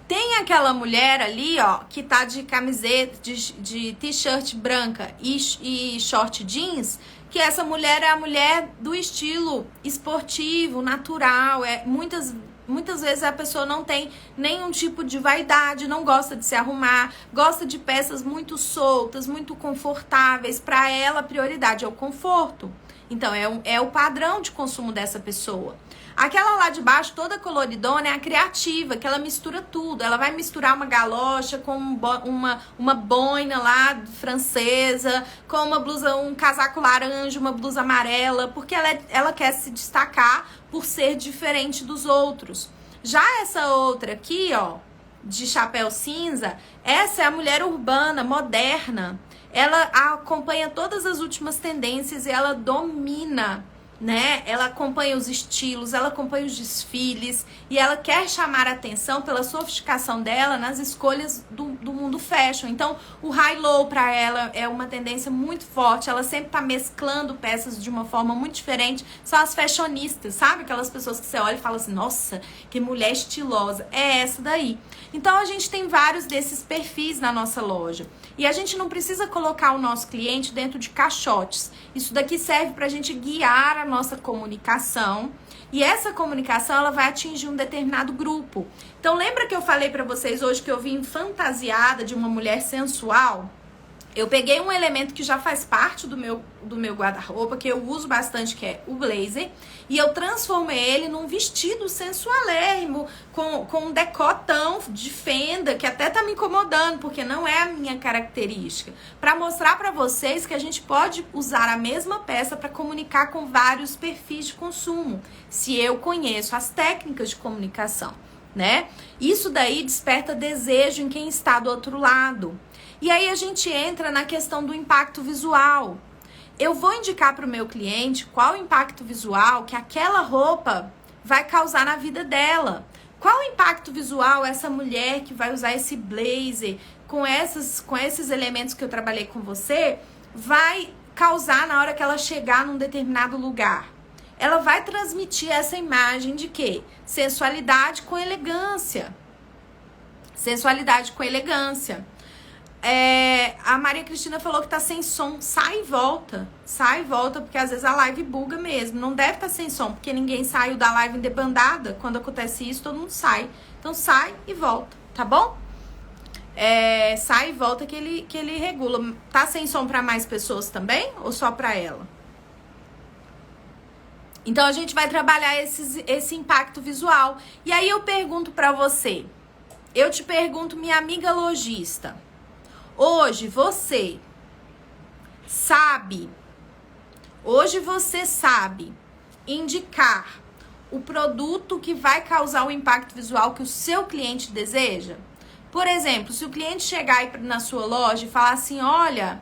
Tem aquela mulher ali, ó, que tá de camiseta, de t-shirt branca e short jeans, que essa mulher é a mulher do estilo esportivo, natural. Muitas vezes a pessoa não tem nenhum tipo de vaidade, não gosta de se arrumar, gosta de peças muito soltas, muito confortáveis. Para ela, a prioridade é o conforto. Então, é o padrão de consumo dessa pessoa. Aquela lá de baixo, toda coloridona, é a criativa, que ela mistura tudo. Ela vai misturar uma galocha com uma boina lá francesa, com uma blusa, um casaco laranja, uma blusa amarela, porque ela quer se destacar por ser diferente dos outros. Já essa outra aqui, ó, de chapéu cinza, essa é a mulher urbana, moderna. Ela acompanha todas as últimas tendências e ela domina, né? Ela acompanha os estilos, ela acompanha os desfiles e ela quer chamar a atenção pela sofisticação dela nas escolhas do mundo fashion. Então, o high-low para ela é uma tendência muito forte. Ela sempre tá mesclando peças de uma forma muito diferente. São as fashionistas, sabe? Aquelas pessoas que você olha e fala assim, nossa, que mulher estilosa. É essa daí. Então, a gente tem vários desses perfis na nossa loja. E a gente não precisa colocar o nosso cliente dentro de caixotes. Isso daqui serve pra gente guiar a nossa comunicação. E essa comunicação, ela vai atingir um determinado grupo. Então, lembra que eu falei pra vocês hoje que eu vim fantasiada de uma mulher sensual? Eu peguei um elemento que já faz parte do meu guarda-roupa, que eu uso bastante, que é o blazer, e eu transformei ele num vestido sensualérrimo, com um decotão de fenda, que até tá me incomodando, porque não é a minha característica. Pra mostrar pra vocês que a gente pode usar a mesma peça pra comunicar com vários perfis de consumo, se eu conheço as técnicas de comunicação, né? Isso daí desperta desejo em quem está do outro lado. E aí a gente entra na questão do impacto visual. Eu vou indicar para o meu cliente qual o impacto visual que aquela roupa vai causar na vida dela. Qual o impacto visual essa mulher que vai usar esse blazer com esses elementos que eu trabalhei com você vai causar na hora que ela chegar num determinado lugar. Ela vai transmitir essa imagem de quê? Sensualidade com elegância. Sensualidade com elegância. A Maria Cristina falou que tá sem som. Sai e volta. Sai e volta, porque às vezes a live buga mesmo. Não deve estar sem som, porque ninguém saiu da live em debandada. Quando acontece isso, todo mundo sai. Então sai e volta, tá bom? Sai e volta que ele regula. Tá sem som para mais pessoas também? Ou só para ela? Então a gente vai trabalhar esse impacto visual. E aí eu pergunto para você. Eu te pergunto, minha amiga lojista. Hoje você sabe indicar o produto que vai causar o impacto visual que o seu cliente deseja? Por exemplo, se o cliente chegar aí na sua loja e falar assim, olha,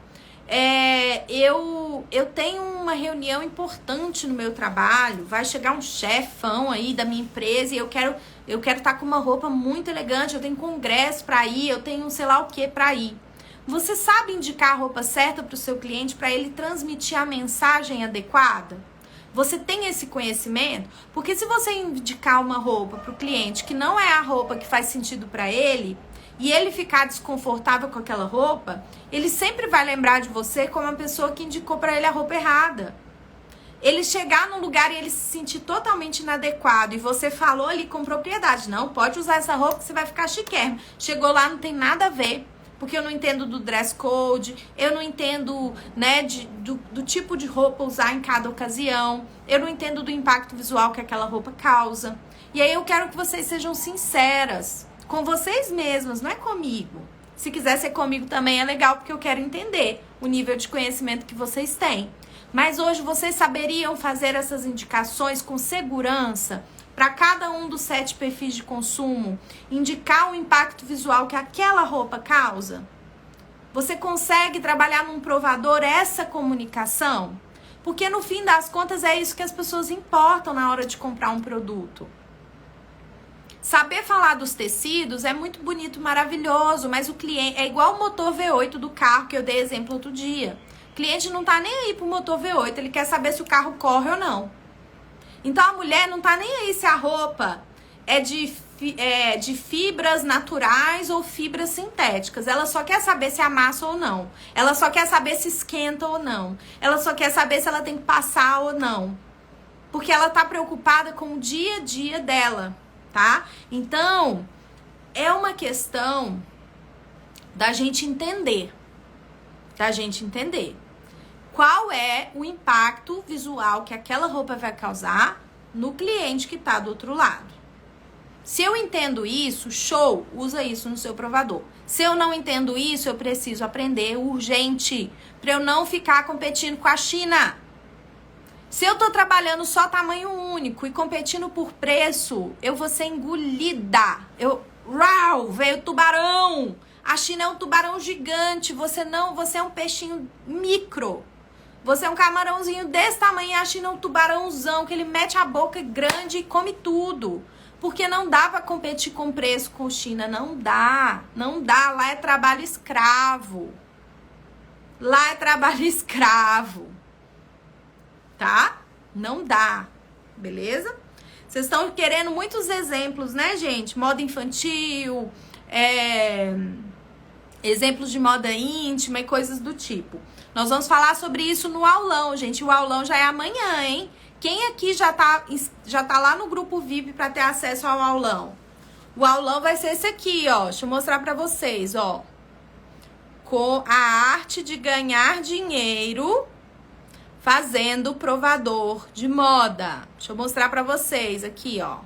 eu tenho uma reunião importante no meu trabalho, vai chegar um chefão aí da minha empresa e eu quero estar com uma roupa muito elegante, eu tenho congresso para ir, eu tenho sei lá o que para ir. Você sabe indicar a roupa certa para o seu cliente para ele transmitir a mensagem adequada? Você tem esse conhecimento? Porque se você indicar uma roupa para o cliente que não é a roupa que faz sentido para ele, e ele ficar desconfortável com aquela roupa, ele sempre vai lembrar de você como a pessoa que indicou para ele a roupa errada. Ele chegar num lugar e ele se sentir totalmente inadequado e você falou ali com propriedade, não, pode usar essa roupa que você vai ficar chiquérrimo. Chegou lá, não tem nada a ver. Porque eu não entendo do dress code, eu não entendo, né, do tipo de roupa usar em cada ocasião, eu não entendo do impacto visual que aquela roupa causa. E aí eu quero que vocês sejam sinceras com vocês mesmas, não é comigo. Se quiser ser comigo também é legal, porque eu quero entender o nível de conhecimento que vocês têm. Mas hoje vocês saberiam fazer essas indicações com segurança para cada um dos 7 perfis de consumo, indicar o impacto visual que aquela roupa causa? Você consegue trabalhar num provador essa comunicação? Porque no fim das contas é isso que as pessoas importam na hora de comprar um produto. Saber falar dos tecidos é muito bonito, maravilhoso, mas o cliente é igual o motor V8 do carro que eu dei exemplo outro dia. O cliente não tá nem aí pro motor V8, ele quer saber se o carro corre ou não. Então a mulher não tá nem aí se a roupa é de fibras naturais ou fibras sintéticas. Ela só quer saber se amassa ou não. Ela só quer saber se esquenta ou não. Ela só quer saber se ela tem que passar ou não. Porque ela tá preocupada com o dia a dia dela, tá? Então, é uma questão da gente entender. Qual é o impacto visual que aquela roupa vai causar no cliente que tá do outro lado. Se eu entendo isso, show, usa isso no seu provador. Se eu não entendo isso, eu preciso aprender urgente, para eu não ficar competindo com a China. Se eu tô trabalhando só tamanho único e competindo por preço, eu vou ser engolida. Veio tubarão. A China é um tubarão gigante, você é um peixinho micro. Você é um camarãozinho desse tamanho e a China é um tubarãozão que ele mete a boca grande e come tudo. Porque não dá pra competir com preço com China, não dá, lá é trabalho escravo. Tá? Não dá, beleza? Vocês estão querendo muitos exemplos, né, gente? Moda infantil, exemplos de moda íntima e coisas do tipo. Nós vamos falar sobre isso no aulão, gente. O aulão já é amanhã, hein? Quem aqui já tá lá no grupo VIP para ter acesso ao aulão? O aulão vai ser esse aqui, ó. Deixa eu mostrar para vocês, ó. Com a arte de ganhar dinheiro fazendo provador de moda. Deixa eu mostrar para vocês aqui, ó.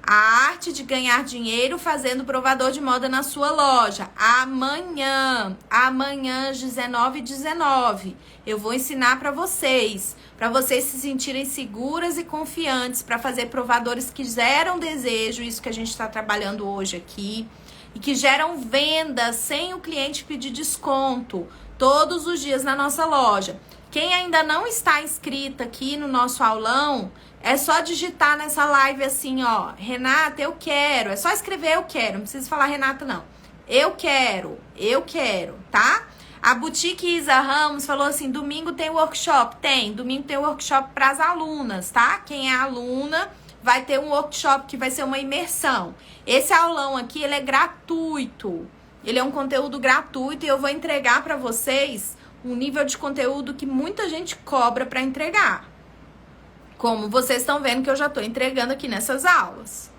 A arte de ganhar dinheiro fazendo provador de moda na sua loja. Amanhã, às 19h19, eu vou ensinar para vocês se sentirem seguras e confiantes para fazer provadores que geram desejo, isso que a gente está trabalhando hoje aqui, e que geram vendas sem o cliente pedir desconto todos os dias na nossa loja. Quem ainda não está inscrita aqui no nosso aulão, é só digitar nessa live assim, ó, Renata, eu quero. É só escrever eu quero, não precisa falar Renata, não. Eu quero, tá? A Boutique Isa Ramos falou assim, domingo tem workshop? Tem, domingo tem workshop para as alunas, tá? Quem é aluna vai ter um workshop que vai ser uma imersão. Esse aulão aqui, ele é gratuito. Ele é um conteúdo gratuito e eu vou entregar para vocês um nível de conteúdo que muita gente cobra para entregar. Como vocês estão vendo que eu já estou entregando aqui nessas aulas.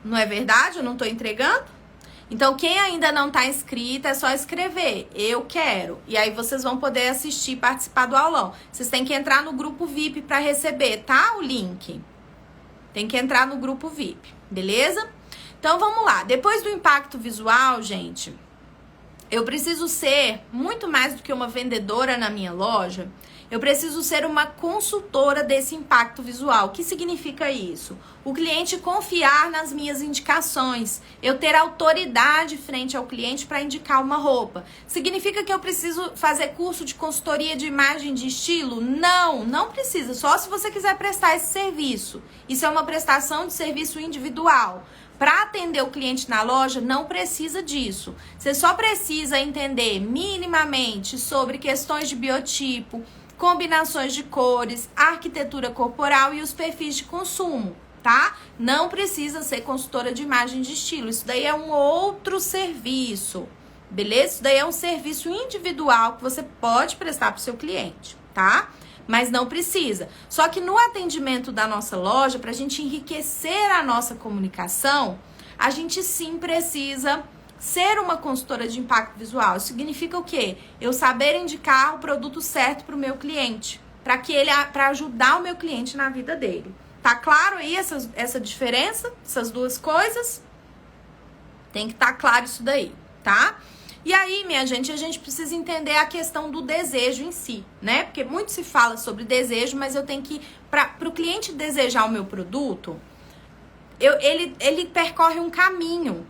Não é verdade? Eu não estou entregando? Então, quem ainda não está inscrito, é só escrever, eu quero. E aí vocês vão poder assistir e participar do aulão. Vocês têm que entrar no grupo VIP para receber, tá? O link. Tem que entrar no grupo VIP, beleza? Então, vamos lá. Depois do impacto visual, gente, eu preciso ser muito mais do que uma vendedora na minha loja. Eu preciso ser uma consultora desse impacto visual. O que significa isso? O cliente confiar nas minhas indicações. Eu ter autoridade frente ao cliente para indicar uma roupa. Significa que eu preciso fazer curso de consultoria de imagem de estilo? Não, não precisa. Só se você quiser prestar esse serviço. Isso é uma prestação de serviço individual. Para atender o cliente na loja, não precisa disso. Você só precisa entender minimamente sobre questões de biotipo, combinações de cores, arquitetura corporal e os perfis de consumo, tá? Não precisa ser consultora de imagem de estilo. Isso daí é um outro serviço, beleza? Isso daí é um serviço individual que você pode prestar para o seu cliente, tá? Mas não precisa. Só que no atendimento da nossa loja, para a gente enriquecer a nossa comunicação, a gente sim precisa ser uma consultora de impacto visual. Isso significa o quê? Eu saber indicar o produto certo para o meu cliente, para ajudar o meu cliente na vida dele. Tá claro aí essa diferença, essas duas coisas? Tem que estar claro isso daí, tá? E aí, minha gente, a gente precisa entender a questão do desejo em si, né? Porque muito se fala sobre desejo, mas eu tenho que, para o cliente desejar o meu produto, ele percorre um caminho.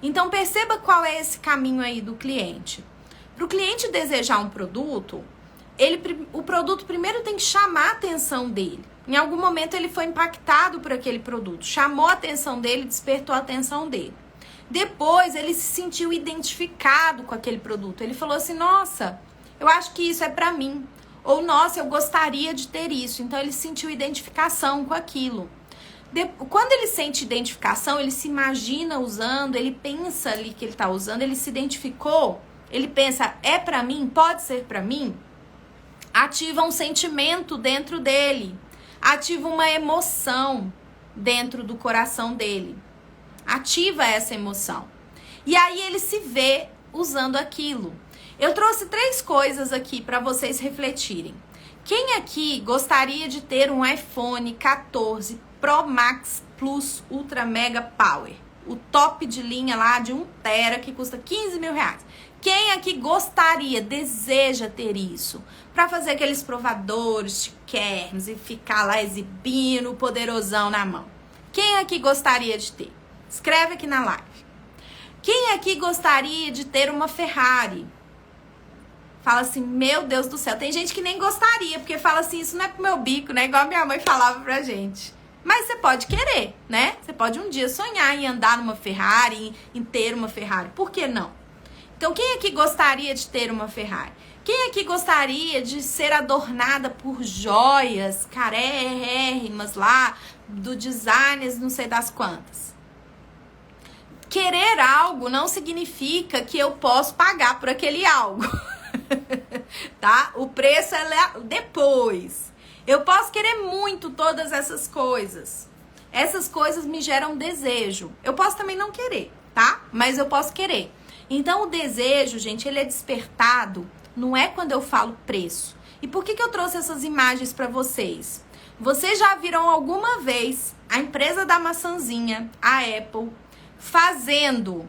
Então, perceba qual é esse caminho aí do cliente. Para o cliente desejar um produto, o produto primeiro tem que chamar a atenção dele. Em algum momento ele foi impactado por aquele produto, chamou a atenção dele, despertou a atenção dele. Depois ele se sentiu identificado com aquele produto. Ele falou assim, nossa, eu acho que isso é para mim. Ou, nossa, eu gostaria de ter isso. Então ele sentiu identificação com aquilo. Quando ele sente identificação, ele se imagina usando, ele pensa ali que ele está usando, ele se identificou, ele pensa, é para mim? Pode ser para mim? Ativa um sentimento dentro dele. Ativa uma emoção dentro do coração dele. Ativa essa emoção. E aí ele se vê usando aquilo. Eu trouxe 3 coisas aqui para vocês refletirem. Quem aqui gostaria de ter um iPhone 14 Pro Max Plus Ultra Mega Power? O top de linha lá de 1 tera que custa 15 mil reais. Quem aqui gostaria, deseja ter isso? Para fazer aqueles provadores chiquérrimos e ficar lá exibindo o poderosão na mão. Quem aqui gostaria de ter? Escreve aqui na live. Quem aqui gostaria de ter uma Ferrari? Fala assim, meu Deus do céu. Tem gente que nem gostaria, porque fala assim, isso não é pro meu bico, né? Igual a minha mãe falava pra gente. Mas você pode querer, né? Você pode um dia sonhar em andar numa Ferrari, em ter uma Ferrari. Por que não? Então, quem aqui gostaria de ter uma Ferrari? Quem aqui gostaria de ser adornada por joias carérrimas lá, do designers não sei das quantas? Querer algo não significa que eu posso pagar por aquele algo. Tá? O preço é depois. Eu posso querer muito todas essas coisas. Essas coisas me geram desejo. Eu posso também não querer, tá? Mas eu posso querer. Então, o desejo, gente, ele é despertado, não é quando eu falo preço. E por que eu trouxe essas imagens para vocês? Vocês já viram alguma vez a empresa da maçãzinha, a Apple, fazendo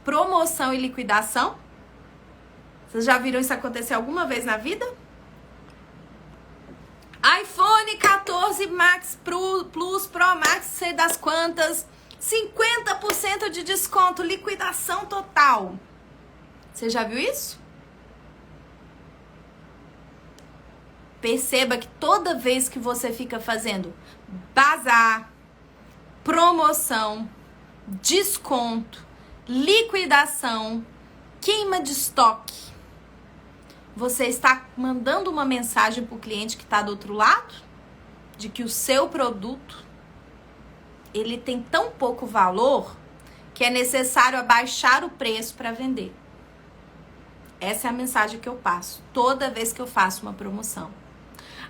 promoção e liquidação? Vocês já viram isso acontecer alguma vez na vida? iPhone 14 Max Plus Pro Max, sei das quantas, 50% de desconto, liquidação total. Você já viu isso? Perceba que toda vez que você fica fazendo bazar, promoção, desconto, liquidação, queima de estoque, você está mandando uma mensagem para o cliente que está do outro lado de que o seu produto ele tem tão pouco valor que é necessário abaixar o preço para vender. Essa é a mensagem que eu passo toda vez que eu faço uma promoção.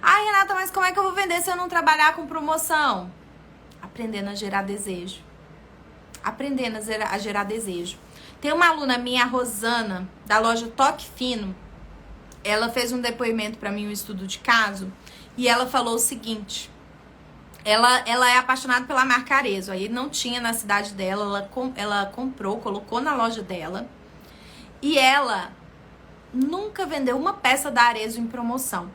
Ai, Renata, mas como é que eu vou vender se eu não trabalhar com promoção? Aprendendo a gerar desejo. Aprendendo a gerar desejo. Tem uma aluna minha, a Rosana, da loja Toque Fino. Ela fez um depoimento para mim, um estudo de caso, e ela falou o seguinte: ela é apaixonada pela marca Arezzo, aí não tinha na cidade dela, ela comprou, colocou na loja dela, e ela nunca vendeu uma peça da Arezzo em promoção.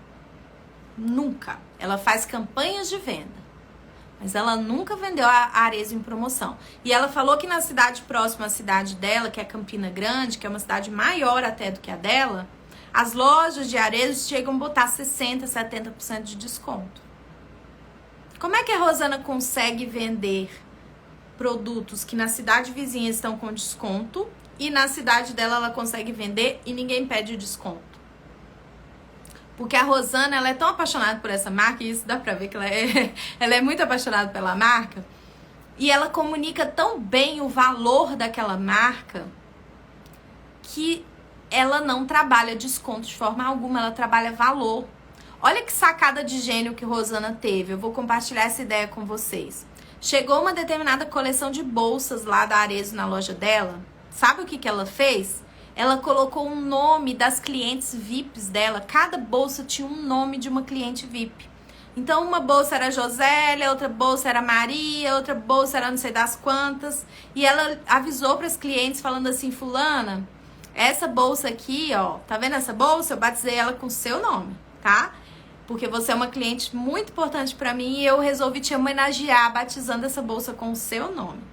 Nunca. Ela faz campanhas de venda, mas ela nunca vendeu a Arezzo em promoção. E ela falou que na cidade próxima à cidade dela, que é Campina Grande, que é uma cidade maior até do que a dela, as lojas de Arezzo chegam a botar 60%, 70% de desconto. Como é que a Rosana consegue vender produtos que na cidade vizinha estão com desconto e na cidade dela ela consegue vender e ninguém pede desconto? Porque a Rosana, ela é tão apaixonada por essa marca, e isso dá pra ver que ela é muito apaixonada pela marca, e ela comunica tão bem o valor daquela marca que ela não trabalha desconto de forma alguma, ela trabalha valor. Olha que sacada de gênio que Rosana teve. Eu vou compartilhar essa ideia com vocês. Chegou uma determinada coleção de bolsas lá da Arezzo na loja dela. Sabe o que ela fez? Ela colocou um nome das clientes VIPs dela. Cada bolsa tinha um nome de uma cliente VIP. Então, uma bolsa era Josélia, outra bolsa era Maria, outra bolsa era não sei das quantas. E ela avisou para as clientes falando assim: fulana, essa bolsa aqui, ó, tá vendo essa bolsa? Eu batizei ela com o seu nome, tá? Porque você é uma cliente muito importante pra mim e eu resolvi te homenagear batizando essa bolsa com o seu nome.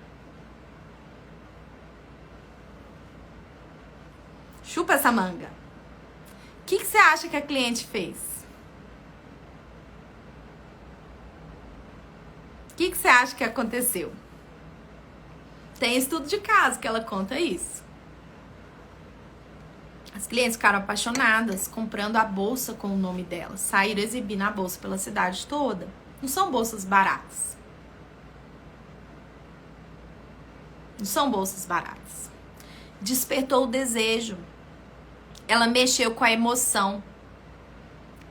Chupa essa manga. O que você acha que a cliente fez? O que você acha que aconteceu? Tem estudo de caso que ela conta isso. As clientes ficaram apaixonadas, comprando a bolsa com o nome dela. Saíram exibindo a bolsa pela cidade toda. Não são bolsas baratas. Não são bolsas baratas. Despertou o desejo. Ela mexeu com a emoção.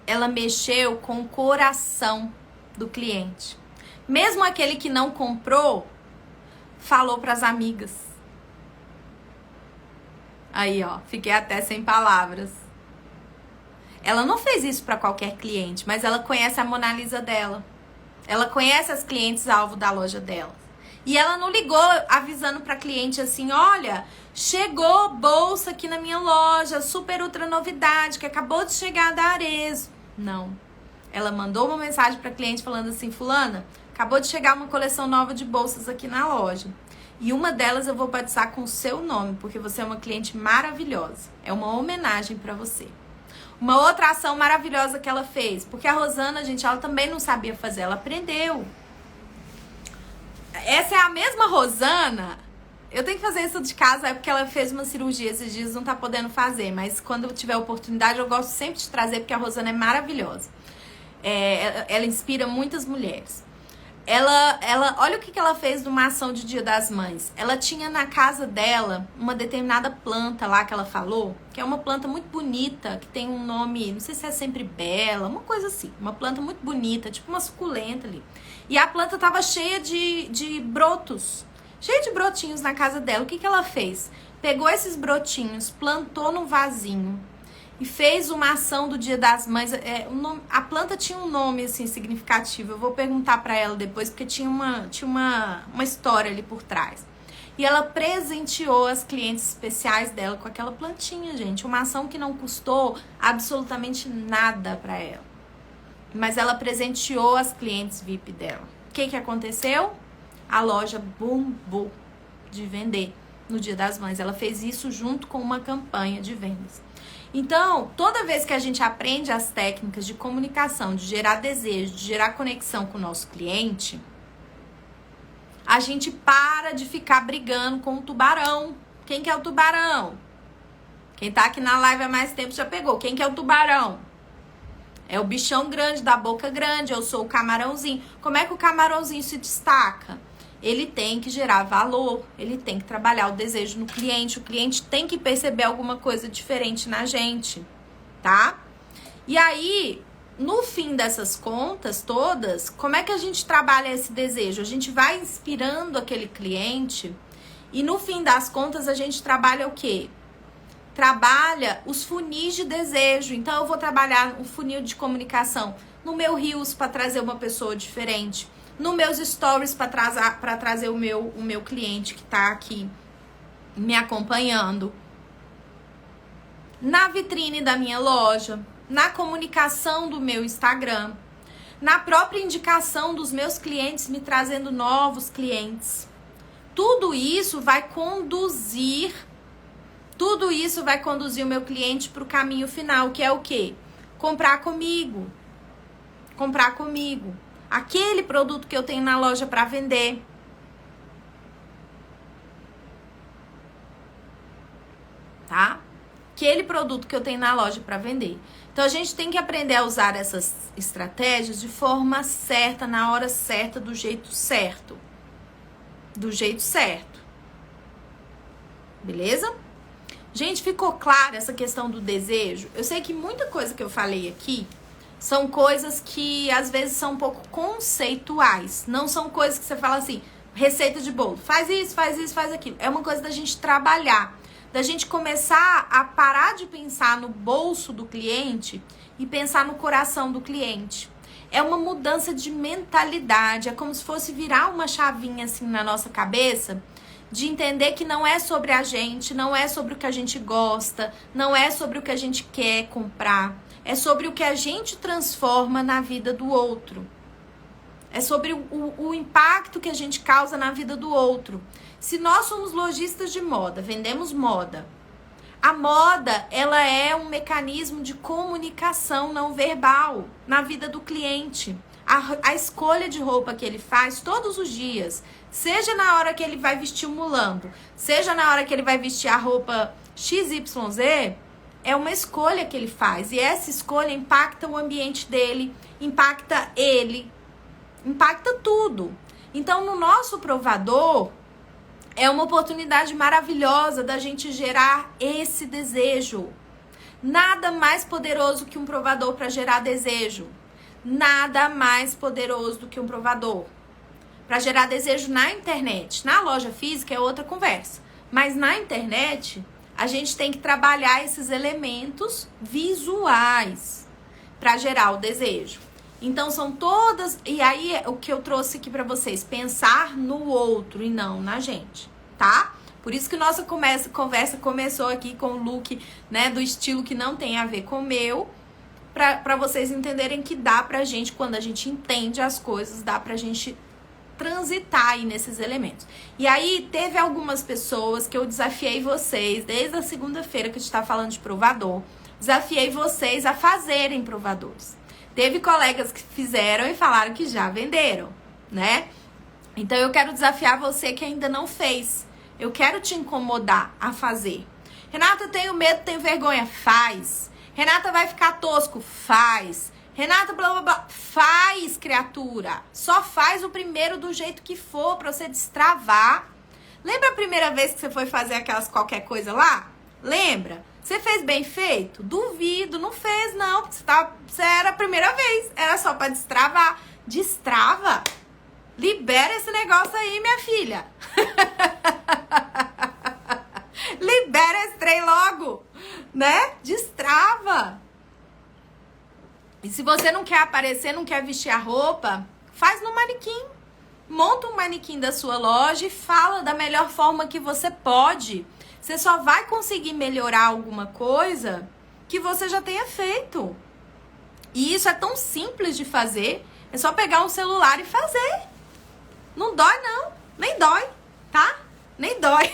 Ela mexeu com o coração do cliente. Mesmo aquele que não comprou, falou para as amigas. Aí, ó, fiquei até sem palavras. Ela não fez isso para qualquer cliente, mas ela conhece a Mona Lisa dela. Ela conhece as clientes alvo da loja dela. E ela não ligou avisando para cliente assim, olha, chegou bolsa aqui na minha loja, super ultra novidade, que acabou de chegar da Arezzo. Não. Ela mandou uma mensagem para cliente falando assim, fulana, acabou de chegar uma coleção nova de bolsas aqui na loja. E uma delas eu vou batizar com o seu nome, porque você é uma cliente maravilhosa. É uma homenagem para você. Uma outra ação maravilhosa que ela fez, porque a Rosana, gente, ela também não sabia fazer, ela aprendeu. Essa é a mesma Rosana. Eu tenho que fazer isso de casa, é porque ela fez uma cirurgia esses dias, não tá podendo fazer, mas quando eu tiver oportunidade eu gosto sempre de trazer, porque a Rosana é maravilhosa. Ela inspira muitas mulheres. Olha o que ela fez numa ação de Dia das Mães. Ela tinha na casa dela uma determinada planta lá que ela falou, que é uma planta muito bonita, que tem um nome, não sei se é Sempre Bela, uma coisa assim. Uma planta muito bonita, tipo uma suculenta ali. E a planta tava cheia de brotos, cheia de brotinhos na casa dela. O que ela fez? Pegou esses brotinhos, plantou num vasinho e fez uma ação do Dia das Mães. A planta tinha um nome assim significativo. Eu vou perguntar pra ela depois, porque tinha uma história ali por trás. E ela presenteou as clientes especiais dela com aquela plantinha, gente. Uma ação que não custou absolutamente nada pra ela. Mas ela presenteou as clientes VIP dela. O que aconteceu? A loja bombou de vender no Dia das Mães. Ela fez isso junto com uma campanha de vendas. Então, toda vez que a gente aprende as técnicas de comunicação, de gerar desejo, de gerar conexão com o nosso cliente, a gente para de ficar brigando com o tubarão. Quem que é o tubarão? Quem tá aqui na live há mais tempo já pegou. Quem que é o tubarão? É o bichão grande, da boca grande. Eu sou o camarãozinho. Como é que o camarãozinho se destaca? Ele tem que gerar valor, ele tem que trabalhar o desejo no cliente, o cliente tem que perceber alguma coisa diferente na gente, tá? E aí, no fim dessas contas todas, como é que a gente trabalha esse desejo? A gente vai inspirando aquele cliente e no fim das contas a gente trabalha o quê? Trabalha os funis de desejo. Então eu vou trabalhar o funil de comunicação no meu Reels para trazer uma pessoa diferente, nos meus stories para trazer o meu cliente que tá aqui me acompanhando, na vitrine da minha loja, na comunicação do meu Instagram, na própria indicação dos meus clientes me trazendo novos clientes. Tudo isso vai conduzir o meu cliente para o caminho final, que é o quê? Comprar comigo. Aquele produto que eu tenho na loja para vender. Tá? Aquele produto que eu tenho na loja para vender. Então a gente tem que aprender a usar essas estratégias de forma certa, na hora certa, do jeito certo. Beleza? Gente, ficou clara essa questão do desejo? Eu sei que muita coisa que eu falei aqui são coisas que às vezes são um pouco conceituais. Não são coisas que você fala assim, receita de bolo. Faz isso, faz aquilo. É uma coisa da gente trabalhar. Da gente começar a parar de pensar no bolso do cliente e pensar no coração do cliente. É uma mudança de mentalidade. É como se fosse virar uma chavinha assim na nossa cabeça, de entender que não é sobre a gente, não é sobre o que a gente gosta, não é sobre o que a gente quer comprar. É sobre o que a gente transforma na vida do outro. É sobre o impacto que a gente causa na vida do outro. Se nós somos lojistas de moda, vendemos moda, A moda, ela é um mecanismo de comunicação não verbal na vida do cliente. A escolha de roupa que ele faz todos os dias, seja na hora que ele vai vestir o mulambo, seja na hora que ele vai vestir a roupa XYZ, é uma escolha que ele faz. E essa escolha impacta o ambiente dele, impacta ele, impacta tudo. Então, no nosso provador, é uma oportunidade maravilhosa da gente gerar esse desejo. Nada mais poderoso que um provador para gerar desejo. Nada mais poderoso do que um provador. Para gerar desejo na internet. Na loja física é outra conversa. Mas na internet, a gente tem que trabalhar esses elementos visuais para gerar o desejo. Então são todas... E aí o que eu trouxe aqui para vocês, pensar no outro e não na gente, tá? Por isso que nossa conversa começou aqui com o look, né, do estilo que não tem a ver com o meu, para vocês entenderem que dá pra gente, quando a gente entende as coisas, dá pra gente transitar aí nesses elementos. E aí teve algumas pessoas que eu desafiei vocês, desde a segunda-feira que a gente tá falando de provador, desafiei vocês a fazerem provadores. Teve colegas que fizeram e falaram que já venderam, né? Então eu quero desafiar você que ainda não fez. Eu quero te incomodar a fazer. Renata, eu tenho medo, tenho vergonha. Faz. Renata, vai ficar tosco. Faz. Renata, blá blá blá. Faz, criatura. Só faz o primeiro do jeito que for pra você destravar. Lembra a primeira vez que você foi fazer aquelas qualquer coisa lá? Lembra? Você fez bem feito? Duvido, não fez não, porque você era a primeira vez, era só pra destravar. Destrava. Libera esse negócio aí, minha filha. Libera esse trem logo, né? Destrava. E se você não quer aparecer, não quer vestir a roupa, faz no manequim. Monta um manequim da sua loja e fala da melhor forma que você pode. Você só vai conseguir melhorar alguma coisa que você já tenha feito. E isso é tão simples de fazer. É só pegar um celular e fazer. Não dói, não. Nem dói, tá? Nem dói.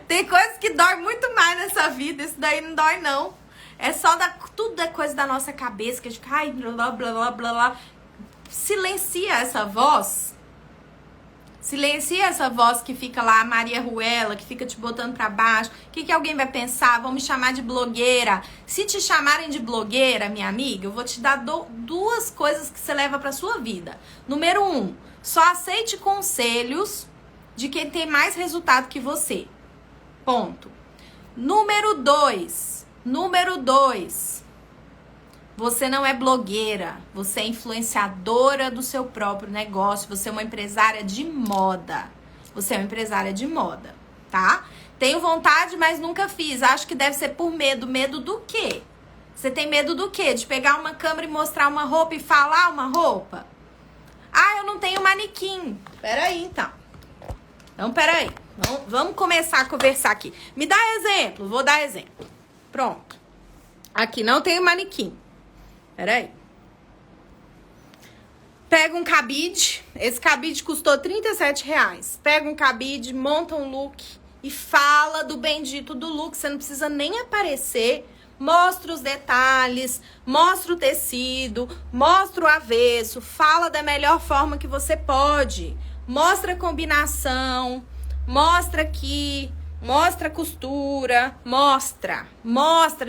Tem coisas que dói muito mais nessa vida. Isso daí não dói, não. É só tudo é coisa da nossa cabeça. Que a gente ai, blá, blá, blá, blá, blá. Silencia essa voz. Silencia essa voz que fica lá, a Maria Ruela, que fica te botando pra baixo. O que alguém vai pensar? Vão me chamar de blogueira. Se te chamarem de blogueira, minha amiga, eu vou te dar duas coisas que você leva pra sua vida. Número 1, só aceite conselhos de quem tem mais resultado que você. Ponto. Número 2, você não é blogueira, você é influenciadora do seu próprio negócio, você é uma empresária de moda. Você é uma empresária de moda, tá? Tenho vontade, mas nunca fiz. Acho que deve ser por medo. Medo do quê? Você tem medo do quê? De pegar uma câmera e mostrar uma roupa e falar uma roupa? Ah, eu não tenho manequim. Peraí, então. Então, peraí. Vamos começar a conversar aqui. Me dá exemplo. Vou dar exemplo. Pronto. Aqui, não tenho manequim. Peraí. Pega um cabide. Esse cabide custou R$37. Pega um cabide, monta um look e fala do bendito do look. Você não precisa nem aparecer. Mostra os detalhes, mostra o tecido, mostra o avesso. Fala da melhor forma que você pode. Mostra a combinação. Mostra aqui. Mostra a costura, mostra,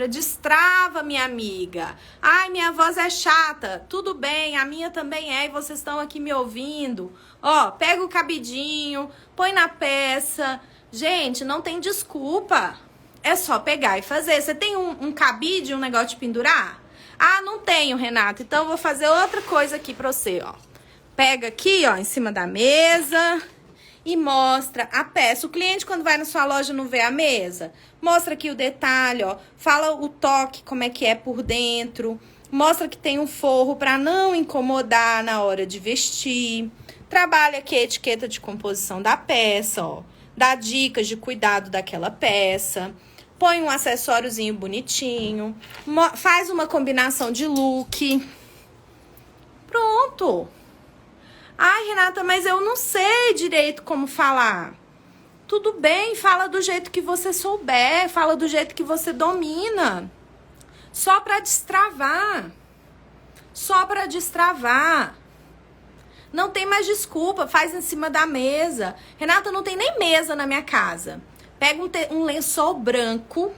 destrava, minha amiga. Ai, minha voz é chata. Tudo bem, a minha também é e vocês estão aqui me ouvindo. Ó, pega o cabidinho, põe na peça. Gente, não tem desculpa. É só pegar e fazer. Você tem um cabide, um negócio de pendurar? Ah, não tenho, Renata. Então eu vou fazer outra coisa aqui pra você, ó. Pega aqui, ó, em cima da mesa... E mostra a peça. O cliente, quando vai na sua loja, não vê a mesa? Mostra aqui o detalhe, ó. Fala o toque, como é que é por dentro. Mostra que tem um forro para não incomodar na hora de vestir. Trabalha aqui a etiqueta de composição da peça, ó. Dá dicas de cuidado daquela peça. Põe um acessóriozinho bonitinho. Faz uma combinação de look. Pronto. Ai, Renata, mas eu não sei direito como falar. Tudo bem, fala do jeito que você souber, fala do jeito que você domina. Só pra destravar. Só pra destravar. Não tem mais desculpa, faz em cima da mesa. Renata, não tem nem mesa na minha casa. Pega um lençol branco.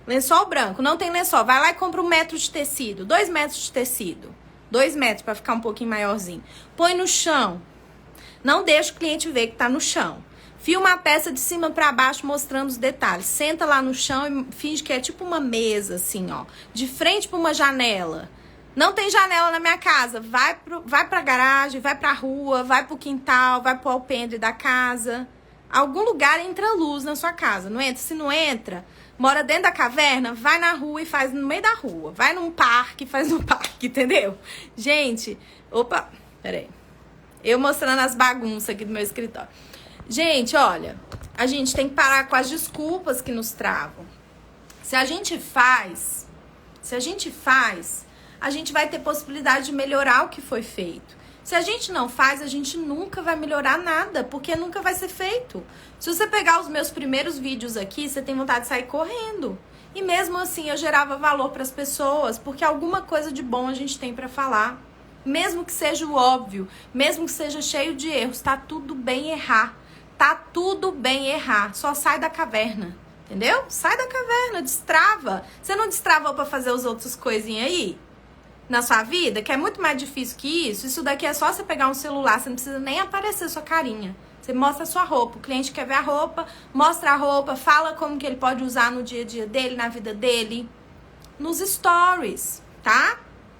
Lençol branco, não tem lençol. Vai lá e compra 1 metro de tecido. 2 metros de tecido. 2 metros pra ficar um pouquinho maiorzinho. Põe no chão. Não deixa o cliente ver que tá no chão. Filma a peça de cima pra baixo mostrando os detalhes. Senta lá no chão e finge que é tipo uma mesa, assim, ó. De frente pra uma janela. Não tem janela na minha casa. Vai pra garagem, vai pra rua, vai pro quintal, vai pro alpendre da casa. Algum lugar entra luz na sua casa. Não entra? Se não entra, mora dentro da caverna, vai na rua e faz no meio da rua. Vai num parque, faz no parque, entendeu? Gente, opa, peraí. Eu mostrando as bagunças aqui do meu escritório. Gente, olha, a gente tem que parar com as desculpas que nos travam. Se a gente faz, a gente vai ter possibilidade de melhorar o que foi feito. Se a gente não faz, a gente nunca vai melhorar nada, porque nunca vai ser feito. Se você pegar os meus primeiros vídeos aqui, você tem vontade de sair correndo. E mesmo assim eu gerava valor para as pessoas, porque alguma coisa de bom a gente tem para falar. Mesmo que seja o óbvio, mesmo que seja cheio de erros, tá tudo bem errar. Tá tudo bem errar. Só sai da caverna, entendeu? Sai da caverna, destrava. Você não destravou para fazer as outras coisinhas aí? Na sua vida, que é muito mais difícil que isso. Isso daqui é só você pegar um celular, você não precisa nem aparecer sua carinha. Você mostra a sua roupa, o cliente quer ver a roupa, mostra a roupa, fala como que ele pode usar no dia a dia dele, na vida dele, nos stories, tá?